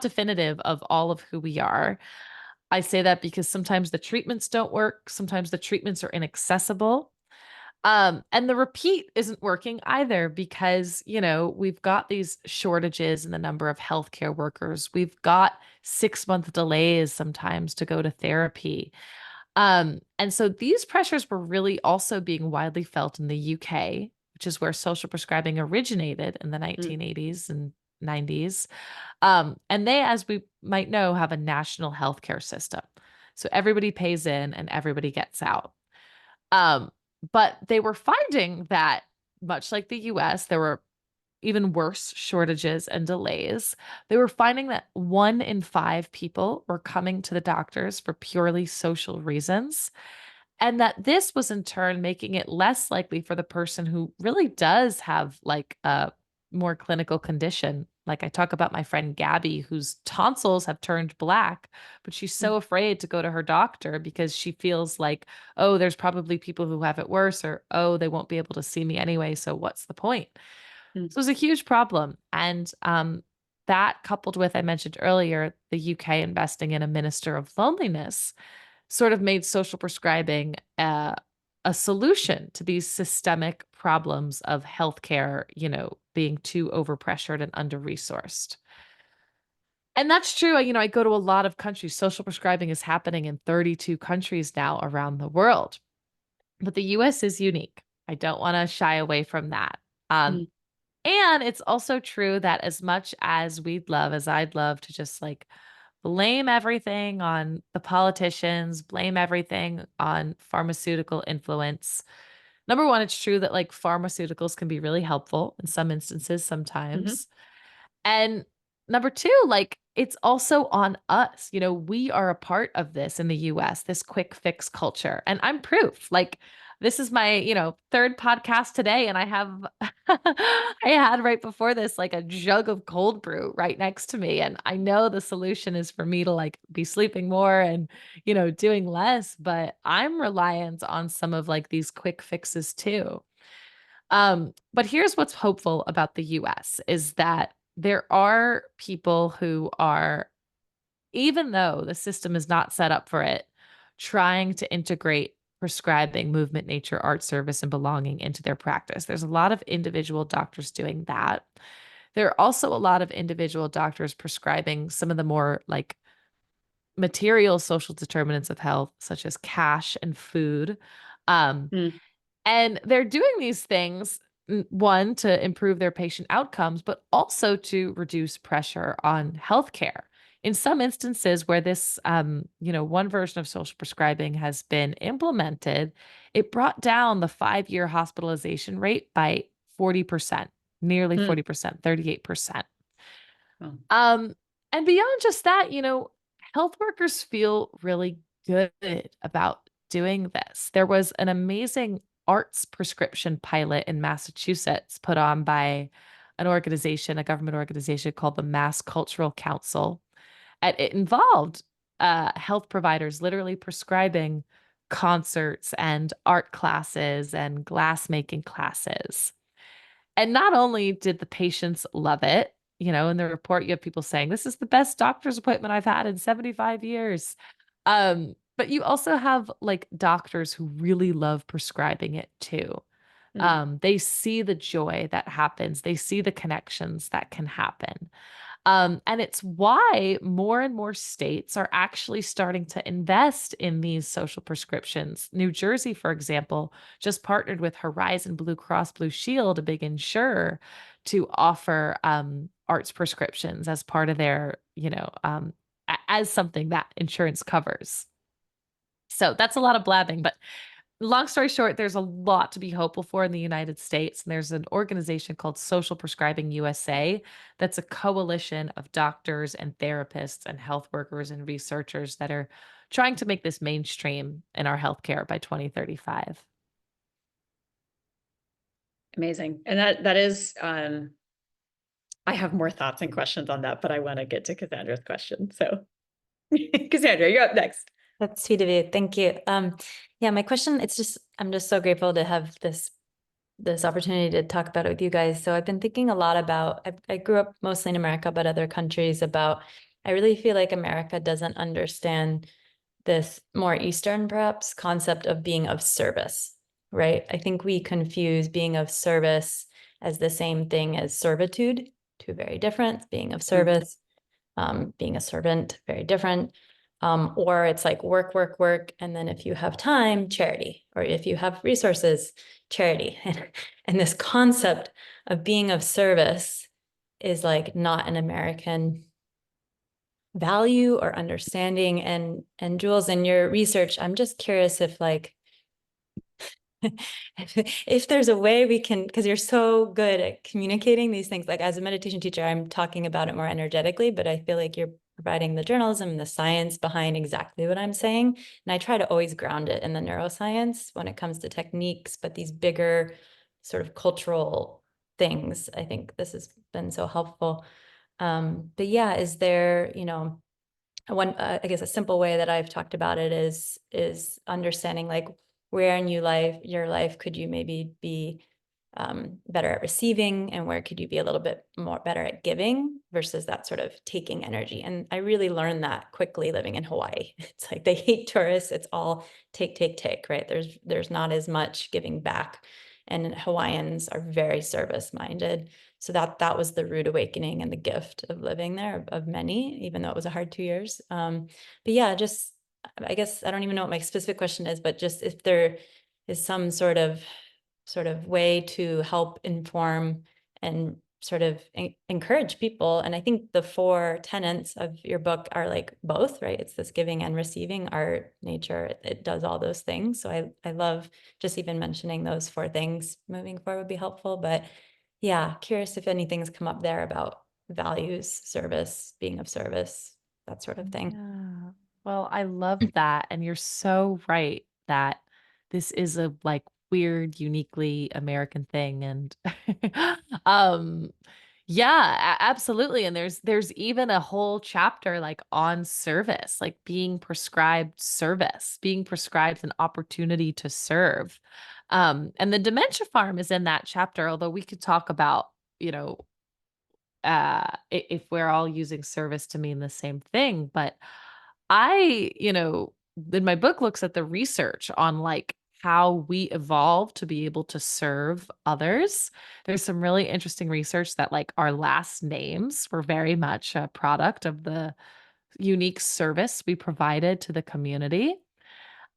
definitive of all of who we are. I say that because sometimes the treatments don't work. Sometimes the treatments are inaccessible. And the repeat isn't working either because, we've got these shortages in the number of healthcare workers. We've got 6-month delays sometimes to go to therapy. And so these pressures were really also being widely felt in the UK, which is where social prescribing originated in the 1980s and 90s. And they, as we might know, have a national healthcare system. So everybody pays in and everybody gets out. But they were finding that, much like the US, there were even worse shortages and delays. They were finding that 1 in 5 people were coming to the doctors for purely social reasons. And that this was in turn making it less likely for the person who really does have like a more clinical condition. Like I talk about my friend Gabby, whose tonsils have turned black, but she's so afraid to go to her doctor because she feels like, oh, there's probably people who have it worse, or, oh, they won't be able to see me anyway. So what's the point? So it was a huge problem. And that coupled with, I mentioned earlier, the UK investing in a minister of loneliness sort of made social prescribing a solution to these systemic problems of healthcare, being too overpressured and under-resourced. And that's true. I go to a lot of countries. Social prescribing is happening in 32 countries now around the world. But the US is unique. I don't want to shy away from that. And it's also true that as much as I'd love to just like blame everything on the politicians, blame everything on pharmaceutical influence. Number one, it's true that like pharmaceuticals can be really helpful in some instances, sometimes. And number two, like it's also on us. We are a part of this in the US, this quick fix culture. And I'm proof. Like this is my, third podcast today, and I have I had right before this like a jug of cold brew right next to me, and I know the solution is for me to like be sleeping more and, doing less, but I'm reliant on some of like these quick fixes too. But here's what's hopeful about the US is that there are people who are, even though the system is not set up for it, trying to integrate prescribing movement, nature, art, service, and belonging into their practice. There's a lot of individual doctors doing that. There are also a lot of individual doctors prescribing some of the more like material social determinants of health, such as cash and food. Um, Mm. and they're doing these things, one, to improve their patient outcomes, but also to reduce pressure on healthcare. In some instances where this, one version of social prescribing has been implemented, it brought down the 5-year hospitalization rate by 40%, nearly Mm. 40%, 38%. Oh. And beyond just that, health workers feel really good about doing this. There was an amazing arts prescription pilot in Massachusetts put on by an organization, a government organization called the Mass Cultural Council. And it involved health providers literally prescribing concerts and art classes and glassmaking classes. And not only did the patients love it, in the report, you have people saying, this is the best doctor's appointment I've had in 75 years. But you also have like doctors who really love prescribing it too. They see the joy that happens. They see the connections that can happen. And it's why more and more states are actually starting to invest in these social prescriptions. New Jersey, for example, just partnered with Horizon Blue Cross Blue Shield, a big insurer, to offer arts prescriptions as part of their, as something that insurance covers. So that's a lot of blabbing, but long story short, there's a lot to be hopeful for in the United States. And there's an organization called Social Prescribing USA that's a coalition of doctors and therapists and health workers and researchers that are trying to make this mainstream in our healthcare by 2035. Amazing. And that is, I have more thoughts and questions on that, but I want to get to Cassandra's question. So Cassandra, you're up next. That's sweet of you. Thank you. Yeah, my question, I'm just so grateful to have this opportunity to talk about it with you guys. So I've been thinking a lot about, I grew up mostly in America, but other countries I really feel like America doesn't understand this more Eastern, perhaps, concept of being of service, right? I think we confuse being of service as the same thing as servitude, two very different. Being of service, being a servant, very different. Or it's like work, work, work. And then if you have time, charity, or if you have resources, charity. And this concept of being of service is like not an American value or understanding. And Jules, in your research, I'm just curious if like, if there's a way we can, because you're so good at communicating these things, like as a meditation teacher, I'm talking about it more energetically, but I feel like you're providing the journalism and the science behind exactly what I'm saying. And I try to always ground it in the neuroscience when it comes to techniques, but these bigger sort of cultural things, I think this has been so helpful. But yeah, is there, one, I guess a simple way that I've talked about it is understanding like where in your life could you maybe be better at receiving, and where could you be a little bit more better at giving versus that sort of taking energy. And I really learned that quickly living in Hawaii. It's like they hate tourists. It's all take, take, take, right? There's not as much giving back. And Hawaiians are very service minded. So that was the rude awakening and the gift of living there, of many, even though it was a hard 2 years. But yeah, just, I guess, I don't even know what my specific question is, but just if there is some sort of way to help inform and sort of encourage people. And I think the 4 tenets of your book are like both, right? It's this giving and receiving, art, nature, it does all those things. So I love just even mentioning those 4 things moving forward would be helpful. But yeah, curious if anything's come up there about values, service, being of service, that sort of thing. Yeah. Well, I love that. And you're so right that this is a like weird, uniquely American thing. And um yeah, absolutely. And there's even a whole chapter like on service, like being prescribed service, being prescribed an opportunity to serve. And the dementia farm is in that chapter, although we could talk about, you know, if we're all using service to mean the same thing. But I, you know, in my book looks at the research on like how we evolved to be able to serve others. There's some really interesting research that like our last names were very much a product of the unique service we provided to the community.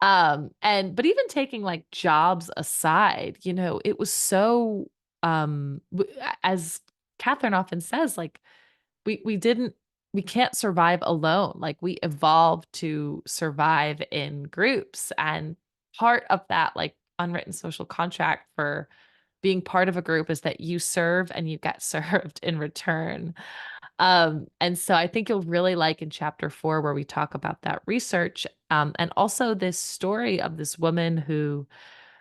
And but even taking like jobs aside, you know, it was so as Catherine often says, like we didn't we can't survive alone. Like we evolved to survive in groups. And part of that like unwritten social contract for being part of a group is that you serve and you get served in return. And so I think you'll really like in chapter 4 where we talk about that research, and also this story of this woman who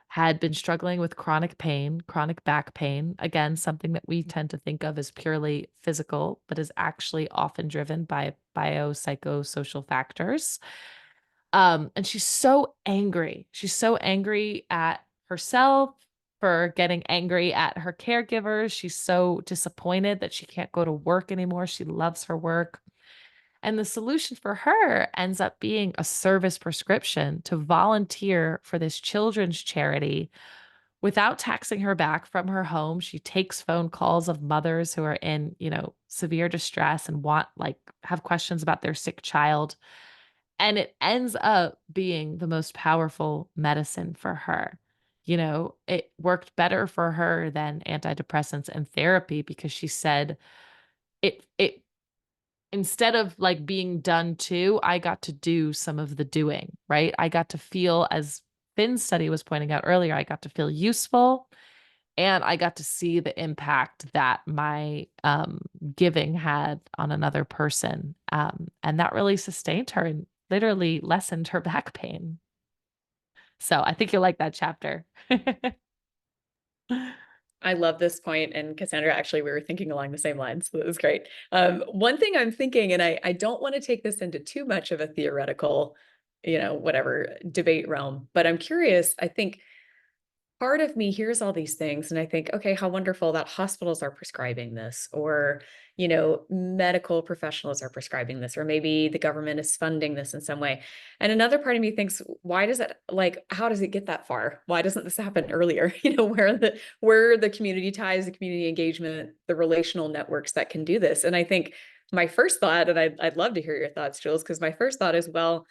had been struggling with chronic pain, chronic back pain. Again, something that we tend to think of as purely physical, but is actually often driven by biopsychosocial factors. And she's so angry. She's so angry at herself for getting angry at her caregivers. She's so disappointed that she can't go to work anymore. She loves her work. And the solution for her ends up being a service prescription to volunteer for this children's charity without taxing her back from her home. She takes phone calls of mothers who are in, you know, severe distress and want like have questions about their sick child. And it ends up being the most powerful medicine for her. You know, it worked better for her than antidepressants and therapy because she said it instead of like being done to, I got to do some of the doing, right? I got to feel, as Finn's study was pointing out earlier, I got to feel useful and I got to see the impact that my giving had on another person. And that really sustained her and literally lessened her back pain. So I think you'll like that chapter. I love this point, and Cassandra, actually, we were thinking along the same lines, so that was great. One thing I'm thinking, and I don't want to take this into too much of a theoretical, you know, whatever debate realm, but I'm curious. I think part of me hears all these things and I think, okay, how wonderful that hospitals are prescribing this, or, you know, medical professionals are prescribing this, or maybe the government is funding this in some way. And another part of me thinks, why does it, like, how does it get that far? Why doesn't this happen earlier? You know, where are the community ties, the community engagement, the relational networks that can do this? And I think my first thought, and I'd love to hear your thoughts, Jules, because my first thought is, well,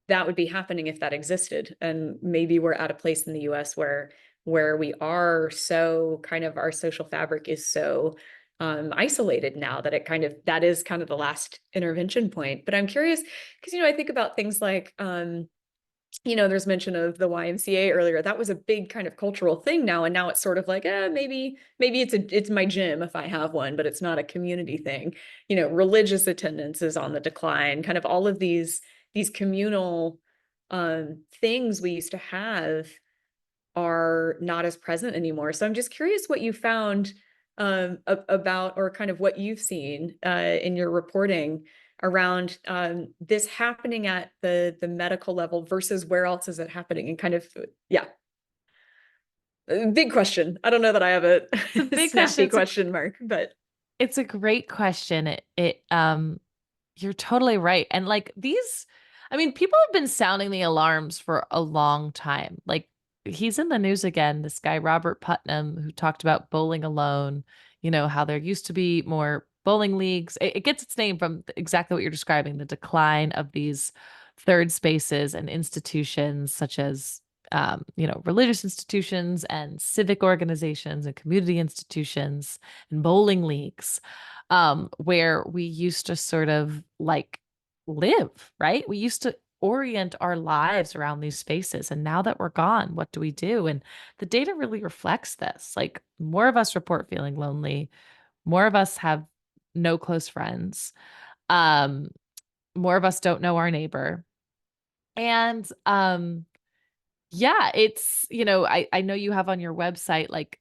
that would be happening if that existed. And maybe we're at a place in the US where we are so kind of, our social fabric is so isolated now that it kind of, that is kind of the last intervention point. But I'm curious because, you know, I think about things like, you know, there's mention of the YMCA earlier. That was a big kind of cultural thing now. And now it's sort of like, maybe it's my gym if I have one, but it's not a community thing. You know, religious attendance is on the decline, kind of all of these communal things we used to have are not as present anymore. So I'm just curious what you found about, or kind of what you've seen in your reporting around this happening at the medical level versus where else is it happening, and kind of, yeah. Big question. I don't know that I have a big snappy question mark, but it's a great question. You're totally right. And like these, I mean, people have been sounding the alarms for a long time. Like he's in the news again, this guy, Robert Putnam, who talked about bowling alone, you know, how there used to be more bowling leagues. It gets its name from exactly what you're describing, the decline of these third spaces and institutions such as, you know, religious institutions and civic organizations and community institutions and bowling leagues, where we used to sort of like live, right? We used to orient our lives around these spaces. And now that we're gone, what do we do? And the data really reflects this. Like more of us report feeling lonely, more of us have no close friends, um, more of us don't know our neighbor. And Yeah, it's, I know you have on your website like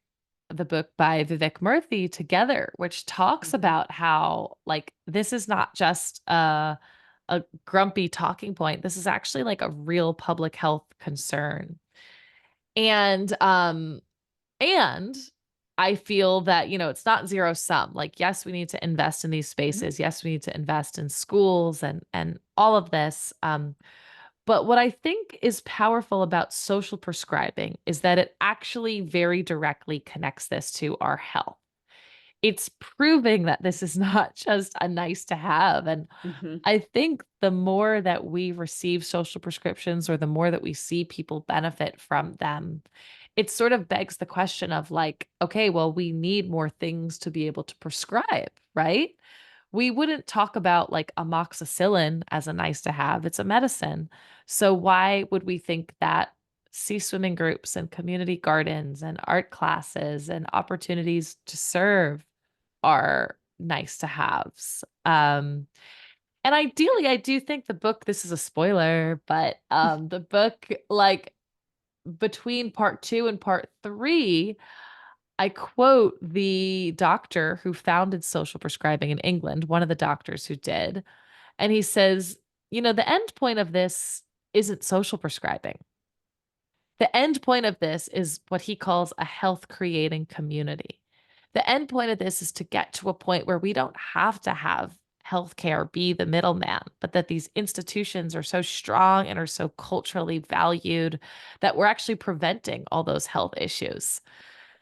the book by Vivek Murthy, Together, which talks about how like this is not just a grumpy talking point. This is actually like a real public health concern. And I feel that, it's not zero sum. Like, yes, we need to invest in these spaces. Yes, we need to invest in schools and all of this. But what I think is powerful about social prescribing is that it actually very directly connects this to our health. It's proving that this is not just a nice to have. And I think the more that we receive social prescriptions or the more that we see people benefit from them, it sort of begs the question of like, okay, well, we need more things to be able to prescribe, right? We wouldn't talk about like amoxicillin as a nice to have. It's a medicine. So why would we think that sea swimming groups and community gardens and art classes and opportunities to serve are nice to haves? And ideally, I do think the book, this is a spoiler, but the book, like between part 2 and part 3, I quote the doctor who founded social prescribing in England, one of the doctors who did. And he says, the end point of this isn't social prescribing. The end point of this is what he calls a health creating community. The end point of this is to get to a point where we don't have to have healthcare be the middleman, but that these institutions are so strong and are so culturally valued that we're actually preventing all those health issues.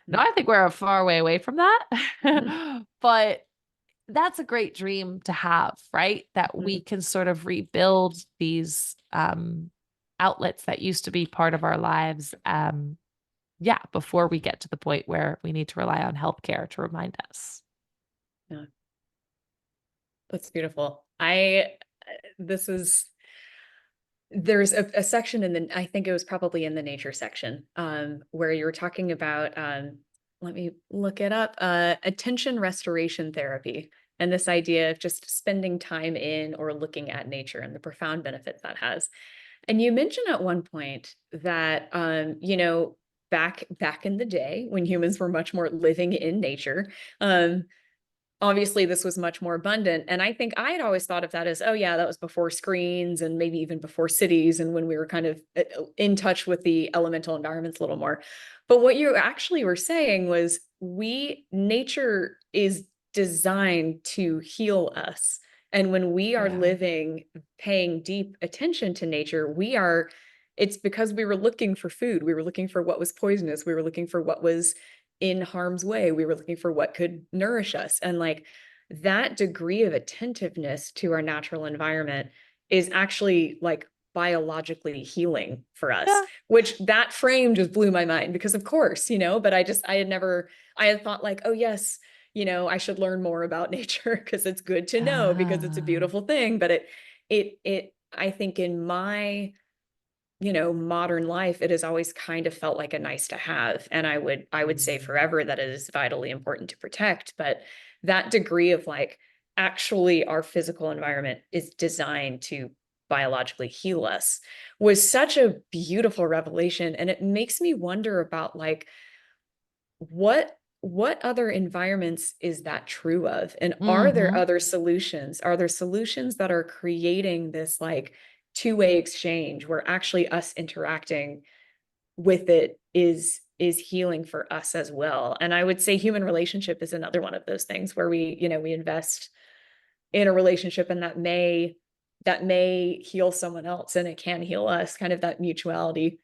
Now, I think we're a far way away from that, but that's a great dream to have, right? That we can sort of rebuild these outlets that used to be part of our lives. Before we get to the point where we need to rely on healthcare to remind us. Yeah. That's beautiful. There's a section I think it was probably in the nature section, where you were talking about, let me look it up, attention restoration therapy, and this idea of just spending time in or looking at nature and the profound benefits that has. And you mentioned at one point that, back in the day when humans were much more living in nature, obviously this was much more abundant. And I think I had always thought of that as, oh yeah, that was before screens and maybe even before cities and when we were kind of in touch with the elemental environments a little more. But what you actually were saying was nature is designed to heal us. And when we are living, paying deep attention to nature, it's because we were looking for food. We were looking for what was poisonous. We were looking for what was in harm's way. We were looking for what could nourish us. And like that degree of attentiveness to our natural environment is actually like biologically healing for us, which that frame just blew my mind because of course, but I had thought like, oh yes, I should learn more about nature because it's good to know because it's a beautiful thing. But I think in my modern life, it has always kind of felt like a nice to have. And I would say forever that it is vitally important to protect. But that degree of like, actually our physical environment is designed to biologically heal us was such a beautiful revelation. And it makes me wonder about like, what other environments is that true of? And are there other solutions? Are there solutions that are creating this like two-way exchange where actually us interacting with it is healing for us as well? And I would say human relationship is another one of those things where we we invest in a relationship and that may heal someone else and it can heal us, kind of that mutuality,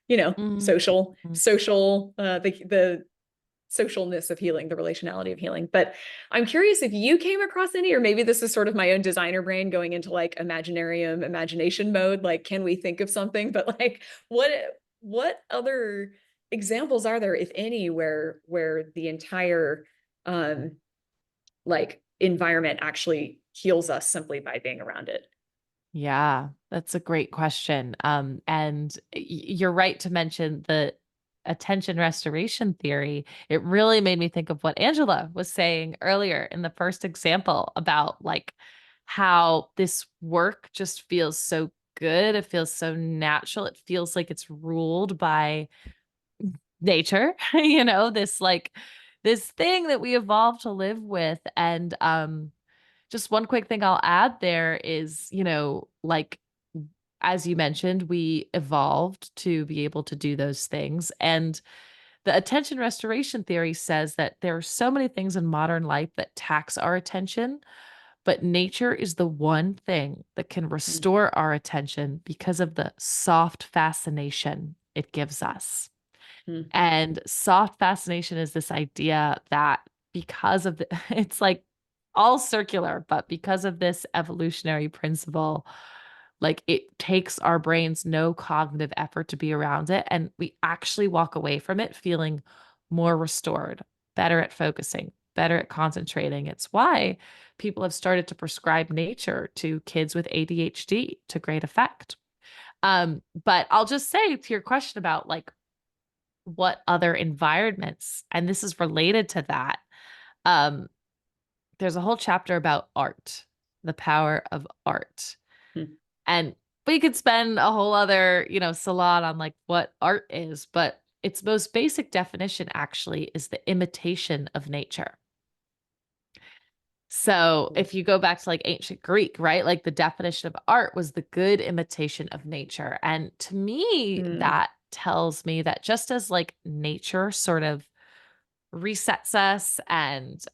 social the socialness of healing, the relationality of healing. But I'm curious if you came across any, or maybe this is sort of my own designer brain going into like imagination mode. Like, can we think of something? But like, what other examples are there, if any, where the entire like environment actually heals us simply by being around it? Yeah, that's a great question. And you're right to mention the attention restoration theory. It really made me think of what Angela was saying earlier in the first example about like how this work just feels so good. It feels so natural. It feels like it's ruled by nature, you know, this thing that we evolved to live with. And just one quick thing I'll add there is, you know, like as you mentioned, we evolved to be able to do those things. And the attention restoration theory says that there are so many things in modern life that tax our attention, but nature is the one thing that can restore our attention because of the soft fascination it gives us. Mm. And soft fascination is this idea that because of the, it's like all circular, but because of this evolutionary principle, like it takes our brains no cognitive effort to be around it. And we actually walk away from it feeling more restored, better at focusing, better at concentrating. It's why people have started to prescribe nature to kids with ADHD to great effect. But I'll just say to your question about like what other environments, and this is related to that. Um, there's a whole chapter about art, the power of art. Hmm. And we could spend a whole other, you know, salon on like what art is, but its most basic definition actually is the imitation of nature. So if you go back to like ancient Greek, right? Like the definition of art was the good imitation of nature. And to me, that tells me that just as like nature sort of resets us and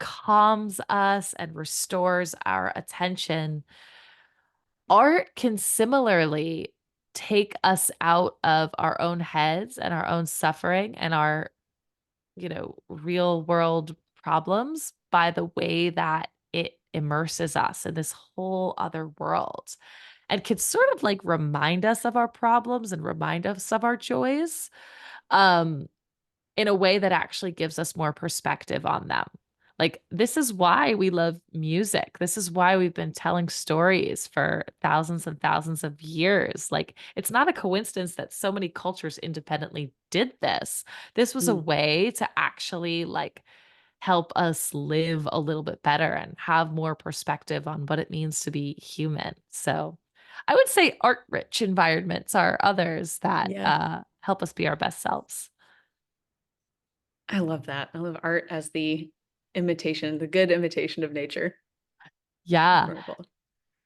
calms us and restores our attention, art can similarly take us out of our own heads and our own suffering and our, you know, real world problems by the way that it immerses us in this whole other world and can sort of like remind us of our problems and remind us of our joys. Um, in a way that actually gives us more perspective on them. Like, this is why we love music. This is why we've been telling stories for thousands and thousands of years. Like, it's not a coincidence that so many cultures independently did this. This was a way to actually like help us live a little bit better and have more perspective on what it means to be human. So I would say art-rich environments are others that help us be our best selves. I love that. I love art as the imitation, the good imitation of nature. Yeah. Wonderful.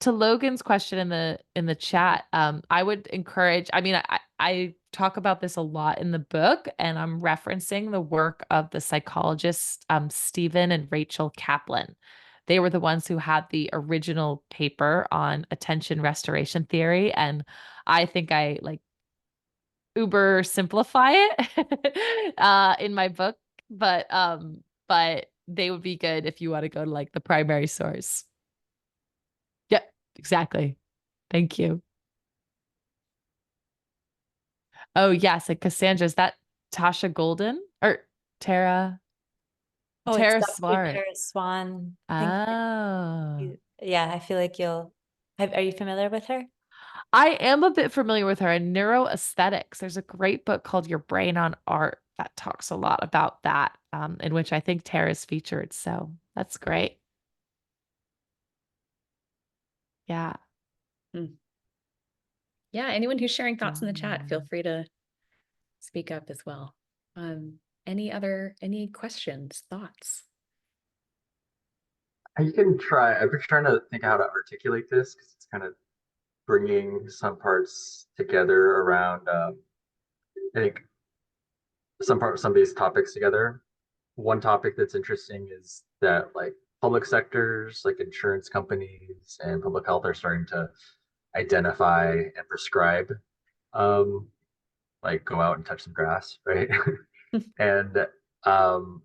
To Logan's question in the chat, I would encourage, I mean, I talk about this a lot in the book, and I'm referencing the work of the psychologists Stephen and Rachel Kaplan. They were the ones who had the original paper on attention restoration theory, and I think I like uber simplify it in my book, but they would be good if you want to go to like the primary source. Yep, exactly. Thank you. Oh yes, like Cassandra, is that Tasha Golden or Tara? Oh, Tara it's Dr. Swart. Tara Swan. Oh. Yeah, I feel like are you familiar with her? I am a bit familiar with her in neuroaesthetics. There's a great book called Your Brain on Art that talks a lot about that, in which I think Tara's featured. So that's great. Yeah. Yeah, anyone who's sharing thoughts in the chat, feel free to speak up as well. Any questions, thoughts? You can try. I've been trying to think of how to articulate this because it's kind of bringing some parts together around. I think some of these topics together. One topic that's interesting is that like public sectors, like insurance companies and public health, are starting to identify and prescribe, like go out and touch some grass, right? and um,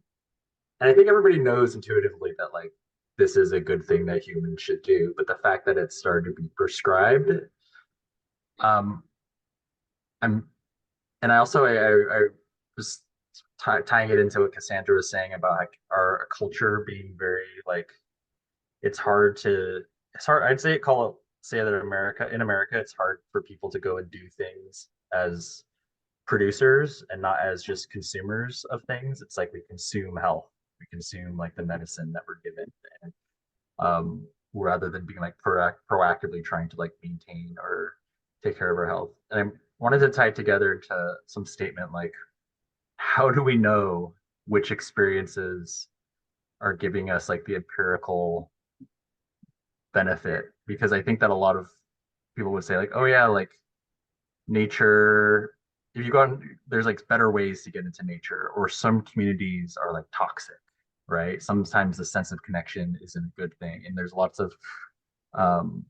and I think everybody knows intuitively that like this is a good thing that humans should do, but the fact that it's started to be prescribed, um, I'm, and I also I was tying it into what Cassandra was saying about like our culture being very like it's hard to it's hard. I'd say say that in America it's hard for people to go and do things as producers and not as just consumers of things. It's like we consume health, we consume like the medicine that we're given. And rather than being like proactively trying to like maintain or take care of our health. And I wanted to tie it together to some statement like, how do we know which experiences are giving us like the empirical benefit? Because I think that a lot of people would say like, oh yeah, like nature, if you go out, there's like better ways to get into nature, or some communities are like toxic, right? Sometimes the sense of connection isn't a good thing, and there's lots of um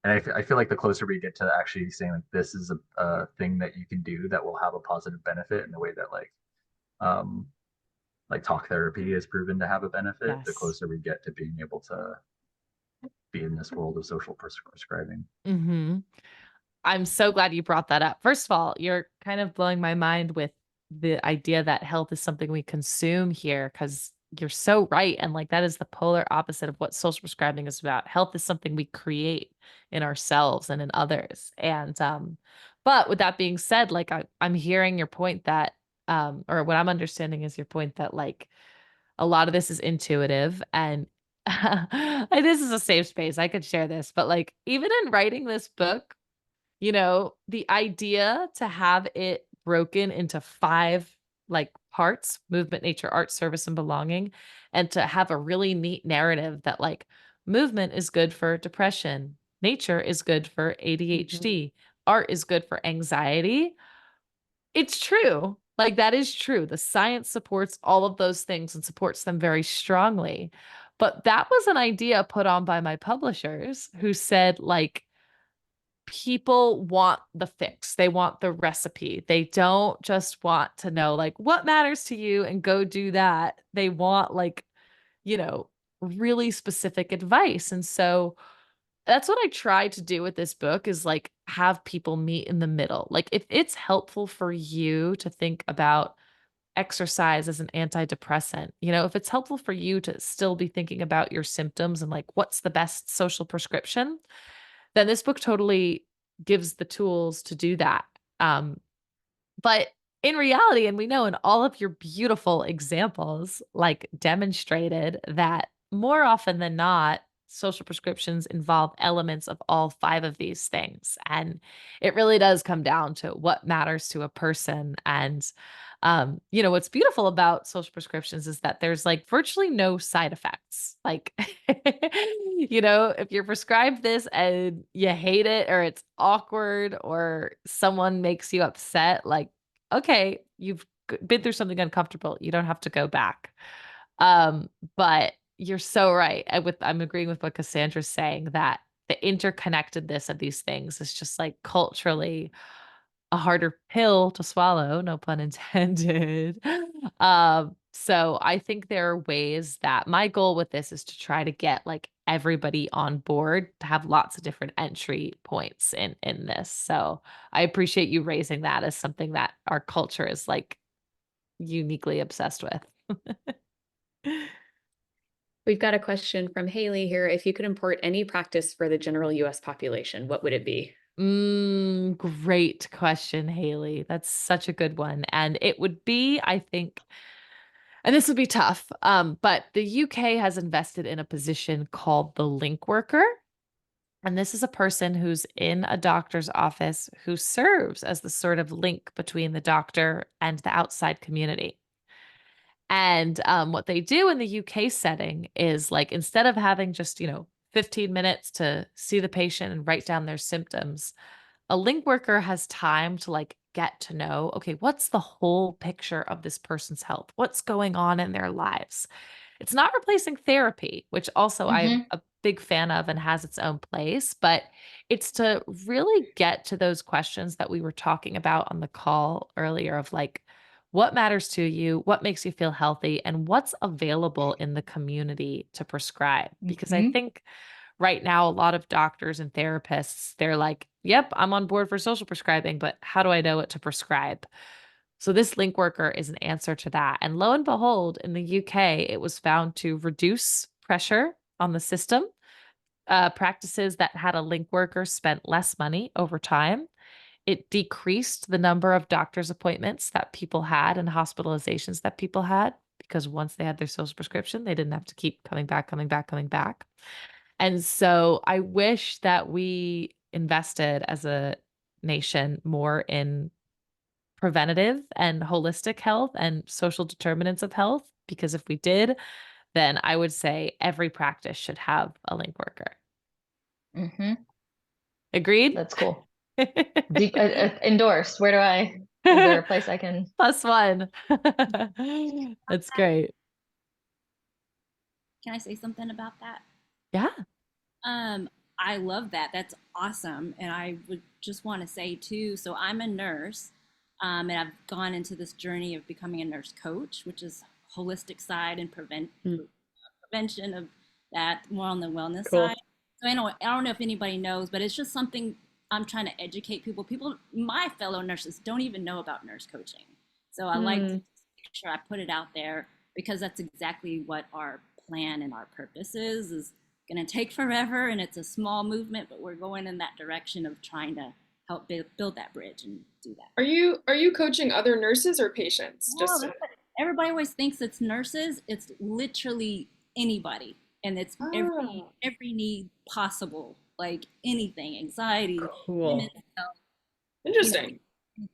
and I feel like the closer we get to actually saying like this is a thing that you can do that will have a positive benefit in the way that um like talk therapy is proven to have a benefit, the Yes. closer we get to being able to be in this world of social prescribing. Mm-hmm. I'm so glad you brought that up. First of all, you're kind of blowing my mind with the idea that health is something we consume here, because you're so right. And like that is the polar opposite of what social prescribing is about. Health is something we create in ourselves and in others. And but with that being said, like I'm hearing your point that or what I'm understanding is your point that like a lot of this is intuitive, and this is a safe space. I could share this, but like even in writing this book, you know, the idea to have it broken into 5 like parts: movement, nature, art, service, and belonging, and to have a really neat narrative that like movement is good for depression, nature is good for ADHD, art is good for anxiety. It's true. Like that is true. The science supports all of those things and supports them very strongly. But that was an idea put on by my publishers who said like, people want the fix. They want the recipe. They don't just want to know like what matters to you and go do that. They want like, you know, really specific advice. And so that's what I try to do with this book is like have people meet in the middle. Like if it's helpful for you to think about exercise as an antidepressant, you know, if it's helpful for you to still be thinking about your symptoms and like what's the best social prescription, then this book totally gives the tools to do that. But in reality, and we know in all of your beautiful examples, like demonstrated that more often than not, social prescriptions involve elements of all 5 of these things. And it really does come down to what matters to a person. And, you know, what's beautiful about social prescriptions is that there's like virtually no side effects. Like, you know, if you're prescribed this and you hate it or it's awkward or someone makes you upset, like, okay, you've been through something uncomfortable. You don't have to go back. But you're so right. I'm agreeing with what Cassandra's saying, that the interconnectedness of these things is just like culturally a harder pill to swallow, no pun intended. So I think there are ways that my goal with this is to try to get like everybody on board, to have lots of different entry points in this. So I appreciate you raising that as something that our culture is like uniquely obsessed with. We've got a question from Haley here. If you could import any practice for the general US population, what would it be? Great question, Haley. That's such a good one. And it would be, I think, and this would be tough, but the UK has invested in a position called the link worker. And this is a person who's in a doctor's office who serves as the sort of link between the doctor and the outside community. And what they do in the UK setting is like, instead of having just, 15 minutes to see the patient and write down their symptoms, a link worker has time to like get to know, okay, what's the whole picture of this person's health? What's going on in their lives? It's not replacing therapy, which also I'm a big fan of and has its own place, but it's to really get to those questions that we were talking about on the call earlier of like, what matters to you? What makes you feel healthy? And what's available in the community to prescribe? Because I think right now, a lot of doctors and therapists, they're like, yep, I'm on board for social prescribing, but how do I know what to prescribe? So this link worker is an answer to that. And lo and behold, in the UK, it was found to reduce pressure on the system. Practices that had a link worker spent less money over time. It decreased the number of doctor's appointments that people had and hospitalizations that people had, because once they had their social prescription, they didn't have to keep coming back, coming back, coming back. And so I wish that we invested as a nation more in preventative and holistic health and social determinants of health, because if we did, then I would say every practice should have a link worker. Mm-hmm. Agreed? That's cool. Deep, endorsed. Where do I, is there a place I can? +1. That's great. Can I say something about that? Yeah. I love that. That's awesome. And I would just want to say too, so I'm a nurse, and I've gone into this journey of becoming a nurse coach, which is holistic side and prevention of that, more on the wellness Cool. side. So I don't know if anybody knows, but it's just something I'm trying to educate people. People, my fellow nurses don't even know about nurse coaching. So I like to make sure I put it out there, because that's exactly what our plan and our purpose is going to take forever, and it's a small movement, but we're going in that direction of trying to help build that bridge and do that. Are you coaching other nurses or patients? No, everybody always thinks it's nurses. It's literally anybody, and it's every need possible, like anything, anxiety, Cool. Interesting.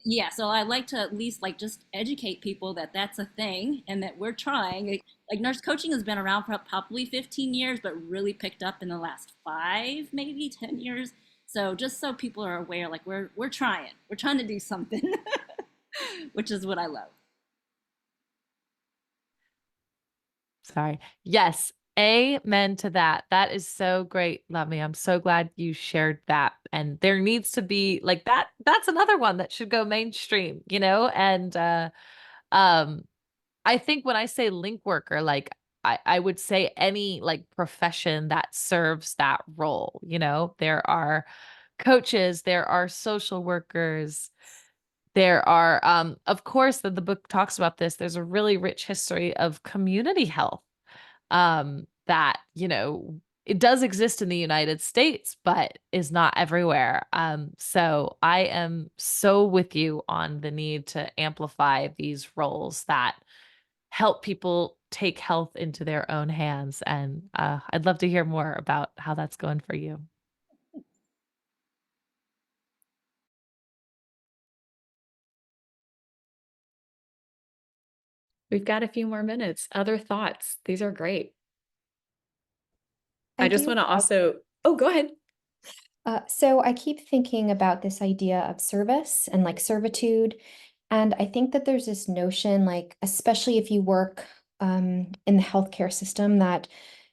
Yeah, so I like to at least like just educate people that that's a thing and that we're trying. Like nurse coaching has been around for probably 15 years, but really picked up in the last 5, maybe 10 years. So just so people are aware, like we're trying to do something, which is what I love. Sorry. Yes. Amen to that. That is so great, Lovely. I'm so glad you shared that. And there needs to be like that. That's another one that should go mainstream, you know? And I think when I say link worker, like I would say any like profession that serves that role, you know, there are coaches, there are social workers, there are of course the book talks about this. There's a really rich history of community health that, you know, it does exist in the United States, but is not everywhere. So I am so with you on the need to amplify these roles that help people take health into their own hands. And I'd love to hear more about how that's going for you. We've got a few more minutes. Other thoughts? These are great. I just want to also, oh, go ahead. So I keep thinking about this idea of service and like servitude. And I think that there's this notion, like, especially if you work in the healthcare system, that,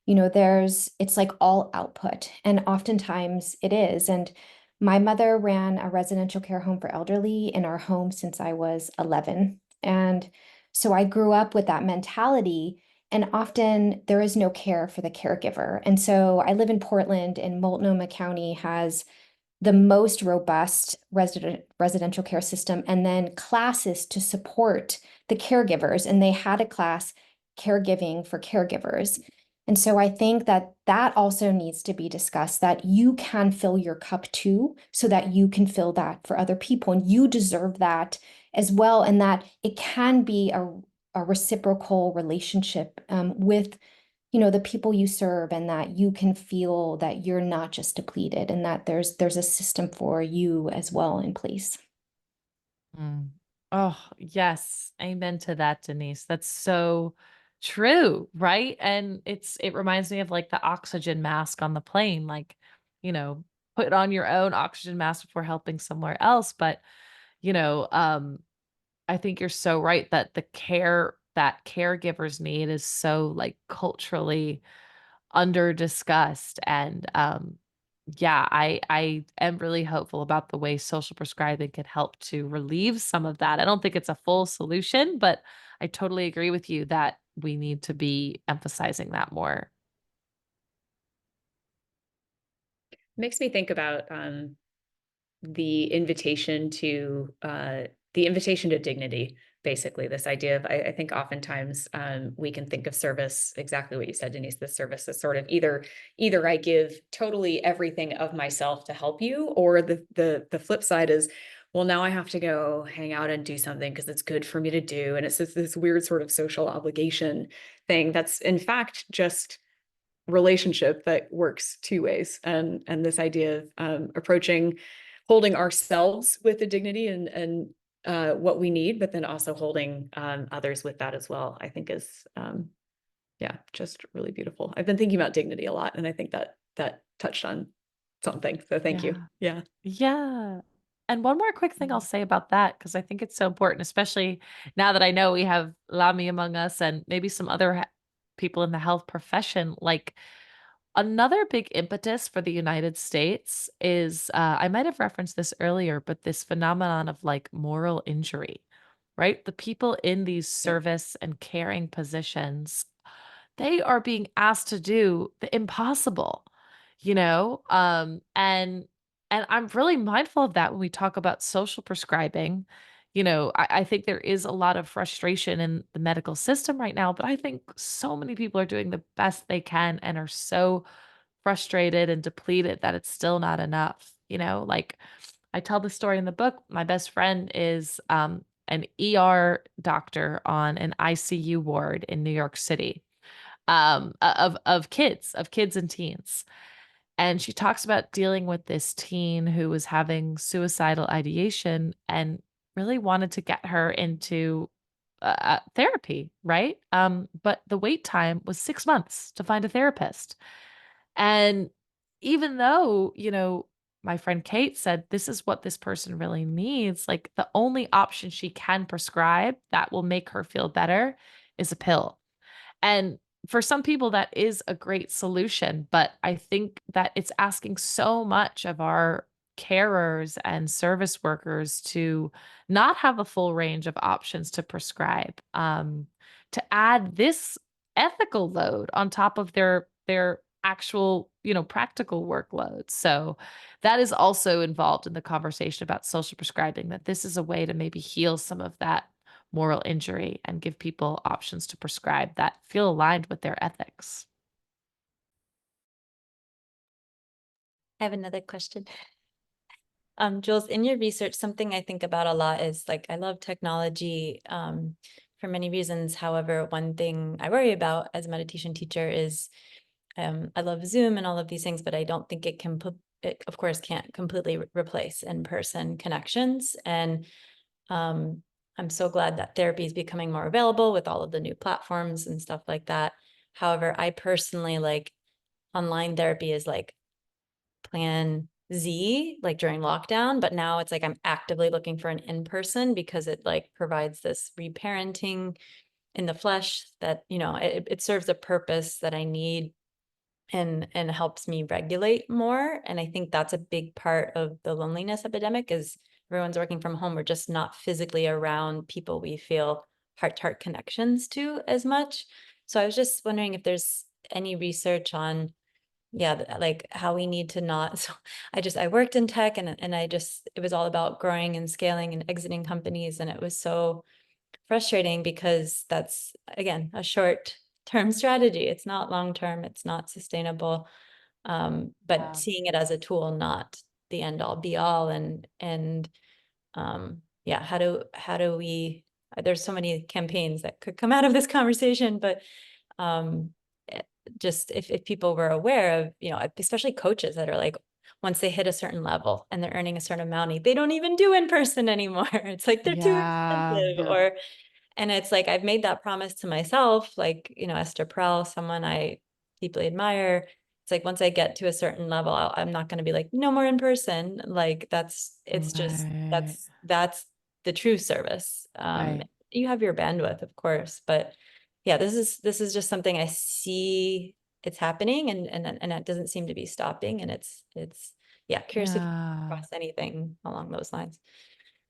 you know, it's like all output. And oftentimes it is. And my mother ran a residential care home for elderly in our home since I was 11. And so I grew up with that mentality. And often there is no care for the caregiver. And so I live in Portland, and Multnomah County has the most robust residential care system, and then classes to support the caregivers. And they had a class, caregiving for caregivers. And so I think that that also needs to be discussed, that you can fill your cup too, so that you can fill that for other people, and you deserve that as well. And that it can be a reciprocal relationship with, you know, the people you serve, and that you can feel that you're not just depleted, and that there's a system for you as well in place. Oh, yes. Amen to that, Denise. That's so true, right? And it reminds me of like the oxygen mask on the plane, like, you know, put on your own oxygen mask before helping somewhere else. But, you know, I think you're so right that the care that caregivers need is so like culturally under discussed. And yeah, I am really hopeful about the way social prescribing could help to relieve some of that. I don't think it's a full solution, but I totally agree with you that we need to be emphasizing that more. Makes me think about the invitation to dignity, basically. This idea of, I think oftentimes we can think of service, exactly what you said, Denise, the service is sort of either I give totally everything of myself to help you, or the flip side is, well, now I have to go hang out and do something because it's good for me to do. And it's just this weird sort of social obligation thing that's in fact just relationship that works two ways. And this idea of holding ourselves with the dignity and what we need, but then also holding others with that as well, I think is yeah, just really beautiful. I've been thinking about dignity a lot, and I think that touched on something. So thank you. Yeah. Yeah. And one more quick thing I'll say about that, because I think it's so important, especially now that I know we have Lami among us and maybe some other people in the health profession. Like, another big impetus for the United States is, I might have referenced this earlier, but this phenomenon of like moral injury, right? The people in these service and caring positions, they are being asked to do the impossible, you know? And I'm really mindful of that when we talk about social prescribing. You know, I think there is a lot of frustration in the medical system right now, but I think so many people are doing the best they can and are so frustrated and depleted that it's still not enough. You know, like, I tell the story in the book. My best friend is an ER doctor on an ICU ward in New York City, of kids and teens. And she talks about dealing with this teen who was having suicidal ideation and really wanted to get her into therapy, right? But the wait time was 6 months to find a therapist. And even though, you know, my friend Kate said this is what this person really needs, like, the only option she can prescribe that will make her feel better is a pill. And for some people, that is a great solution, but I think that it's asking so much of our carers and service workers to not have a full range of options to prescribe, to add this ethical load on top of their actual, you know, practical workload. So that is also involved in the conversation about social prescribing, that this is a way to maybe heal some of that moral injury and give people options to prescribe that feel aligned with their ethics. I have another question. Jules, in your research, something I think about a lot is, like, I love technology for many reasons. However, one thing I worry about as a meditation teacher is I love Zoom and all of these things, but I don't think it can it, of course, can't completely replace in-person connections. And I'm so glad that therapy is becoming more available with all of the new platforms and stuff like that. However, I personally, like, online therapy is like plan Z, like during lockdown, but now it's like I'm actively looking for an in-person because it like provides this reparenting in the flesh that, you know, it serves a purpose that I need and helps me regulate more. And I think that's a big part of the loneliness epidemic is everyone's working from home. We're just not physically around people we feel heart-to-heart connections to as much. So I was just wondering if there's any research on, yeah, like how we need to not, so I worked in tech and it was all about growing and scaling and exiting companies. And it was so frustrating because that's, again, a short-term strategy. It's not long-term, it's not sustainable. But seeing it as a tool, not the end all be all. And yeah, how do we, there's so many campaigns that could come out of this conversation, but just if people were aware of, you know, especially coaches that are like, once they hit a certain level and they're earning a certain amount, they don't even do in person anymore. It's like they're too expensive. Or, and it's like I've made that promise to myself, like, you know, Esther Perel, someone I deeply admire. It's like once I get to a certain level, I'm not going to be like, no more in person. Like it's just Right. that's the true service. Right. You have your bandwidth, of course, but yeah, this is just something I see it's happening and it doesn't seem to be stopping. And it's yeah, curious if you Yeah. cross anything along those lines.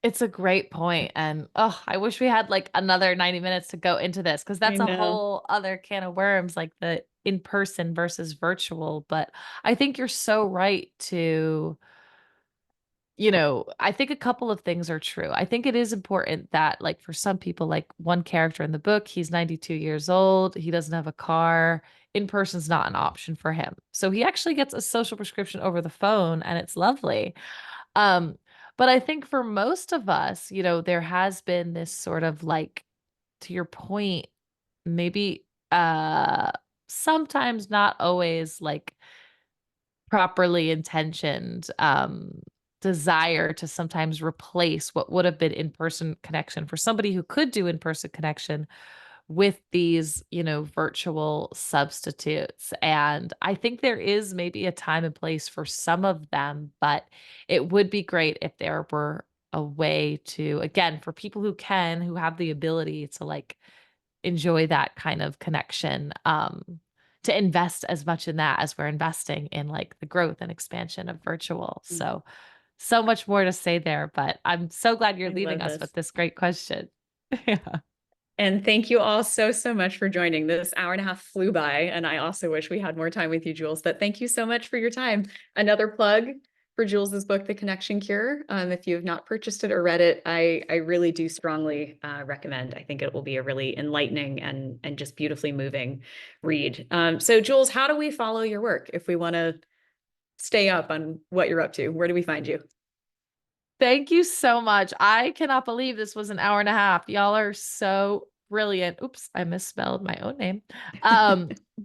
It's a great point. And oh, I wish we had like another 90 minutes to go into this, because that's a whole other can of worms, like the in-person versus virtual. But I think you're so right to, you know, I think a couple of things are true. I think it is important that, like, for some people, like one character in the book, he's 92 years old, he doesn't have a car, in person's not an option for him. So he actually gets a social prescription over the phone, and it's lovely. Um, but I think for most of us, you know, there has been this sort of, like, to your point, maybe sometimes, not always, like properly intentioned desire to sometimes replace what would have been in-person connection for somebody who could do in-person connection with these, virtual substitutes. And I think there is maybe a time and place for some of them, but it would be great if there were a way to, again, for people who have the ability to like enjoy that kind of connection, to invest as much in that as we're investing in like the growth and expansion of virtual. So much more to say there, but I'm so glad you're I leaving love us this. with this great question. Yeah. And thank you all so, so much for joining. This hour and a half flew by, and I also wish we had more time with you, Jules, but thank you so much for your time. Another plug for Jules's book, The Connection Cure. If you have not purchased it or read it, I really do strongly recommend. I think it will be a really enlightening and just beautifully moving read. So Jules, how do we follow your work if we want to stay up on what you're up to? Where do we find you? Thank you so much. I cannot believe this was an hour and a half. Y'all are so brilliant. Oops, I misspelled my own name.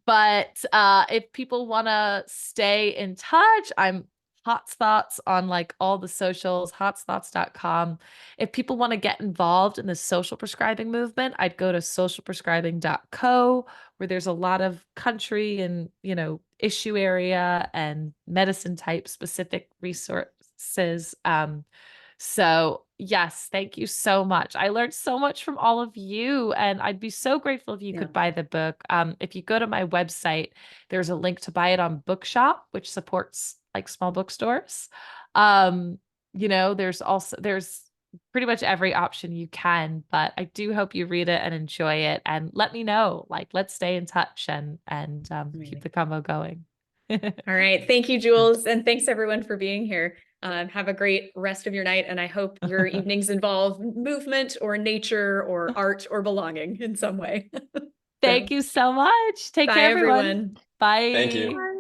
But if people want to stay in touch, I'm Hotz Thoughts on like all the socials, hotzthoughts.com. If people want to get involved in the social prescribing movement, I'd go to socialprescribing.co, where there's a lot of country and, issue area and medicine type specific resources. So yes, thank you so much. I learned so much from all of you, and I'd be so grateful if you could buy the book. If you go to my website, there's a link to buy it on Bookshop, which supports like small bookstores. There's pretty much every option you can, but I do hope you read it and enjoy it, and let me know. Like, let's stay in touch and keep the combo going. All right. Thank you, Jules. And thanks everyone for being here. Have a great rest of your night. And I hope your evenings involve movement or nature or art or belonging in some way. Thank you so much. Take Bye, care, everyone. everyone. Bye. Thank you.